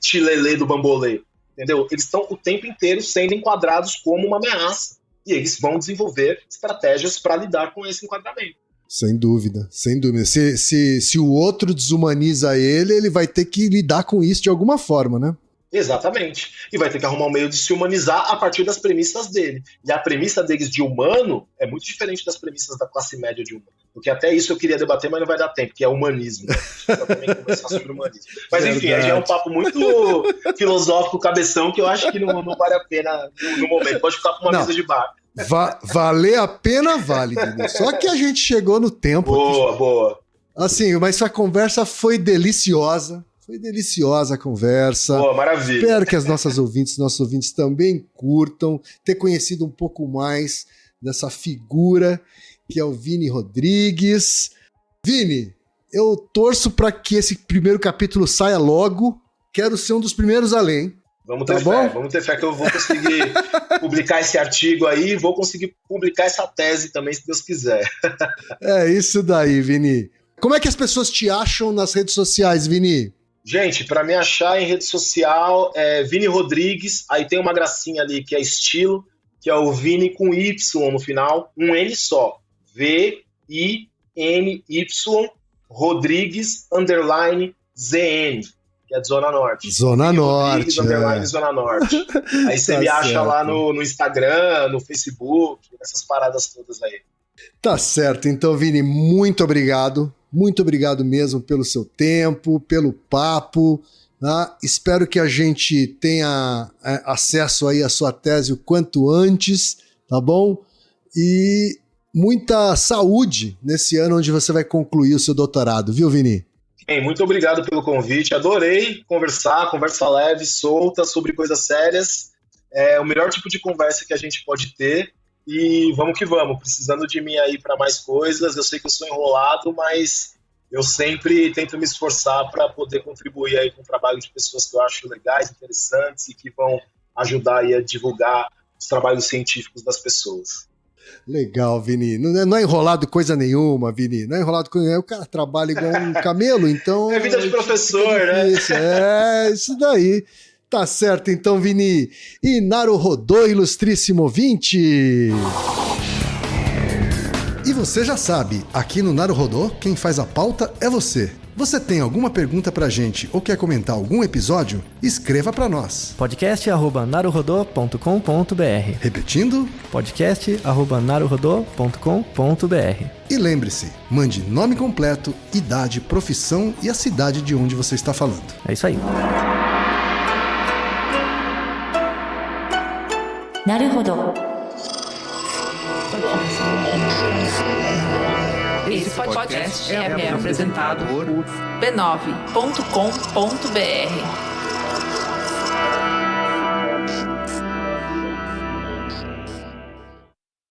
tilelê do bambolê, entendeu? Eles estão o tempo inteiro sendo enquadrados como uma ameaça. E eles vão desenvolver estratégias para lidar com esse enquadramento. Sem dúvida, sem dúvida. Se o outro desumaniza ele vai ter que lidar com isso de alguma forma, né? Exatamente. E vai ter que arrumar um meio de se humanizar a partir das premissas dele. E a premissa deles de humano é muito diferente das premissas da classe média de humano. Porque até isso eu queria debater, mas não vai dar tempo, que é humanismo. Né? Eu também conversar sobre humanismo. Mas enfim, já é um papo muito filosófico, cabeção, que eu acho que não vale a pena no momento. Pode ficar com uma mesa de bar. Valer a pena vale, Guilherme. Só que a gente chegou no tempo. Boa. Assim, mas a conversa foi deliciosa. Foi deliciosa a conversa. Boa, maravilha. Espero que nossos ouvintes também curtam, ter conhecido um pouco mais dessa figura que é o Vini Rodrigues. Vini, eu torço para que esse primeiro capítulo saia logo. Quero ser um dos primeiros a ler, hein? Vamos ter fé que eu vou conseguir publicar esse artigo aí, vou conseguir publicar essa tese também, se Deus quiser. É isso daí, Vini. Como é que as pessoas te acham nas redes sociais, Vini? Gente, para me achar em rede social é Vini Rodrigues, aí tem uma gracinha ali que é estilo, que é o Vini com Y no final, um N só, V-I-N-Y Rodrigues _ZN, que é de Zona Norte. Zona Norte. Zona Norte. Aí você me acha lá no Instagram, no Facebook, essas paradas todas aí. Tá certo. Então, Vini, muito obrigado. Muito obrigado mesmo pelo seu tempo, pelo papo. Tá? Espero que a gente tenha acesso aí à sua tese o quanto antes, tá bom? E muita saúde nesse ano onde você vai concluir o seu doutorado, viu, Vini? Muito obrigado pelo convite, adorei conversa leve, solta, sobre coisas sérias, é o melhor tipo de conversa que a gente pode ter, e vamos que vamos, precisando de mim aí para mais coisas. Eu sei que eu sou enrolado, mas eu sempre tento me esforçar para poder contribuir aí com o trabalho de pessoas que eu acho legais, interessantes e que vão ajudar aí a divulgar os trabalhos científicos das pessoas. Legal, Vini. Não é enrolado coisa nenhuma, Vini. Não é enrolado coisa nenhuma. O cara trabalha igual um camelo, então... É vida de professor, né? É, isso daí. Tá certo, então, Vini. E Naruhodô, ilustríssimo ouvinte. E você já sabe, aqui no Naruhodô, quem faz a pauta é você. Você tem alguma pergunta pra gente ou quer comentar algum episódio? Escreva pra nós. podcast@naruhodô.com.br. Repetindo? podcast@naruhodô.com.br. E lembre-se, mande nome completo, idade, profissão e a cidade de onde você está falando. É isso aí. Naruhodô. Esse podcast é apresentado por b9.com.br.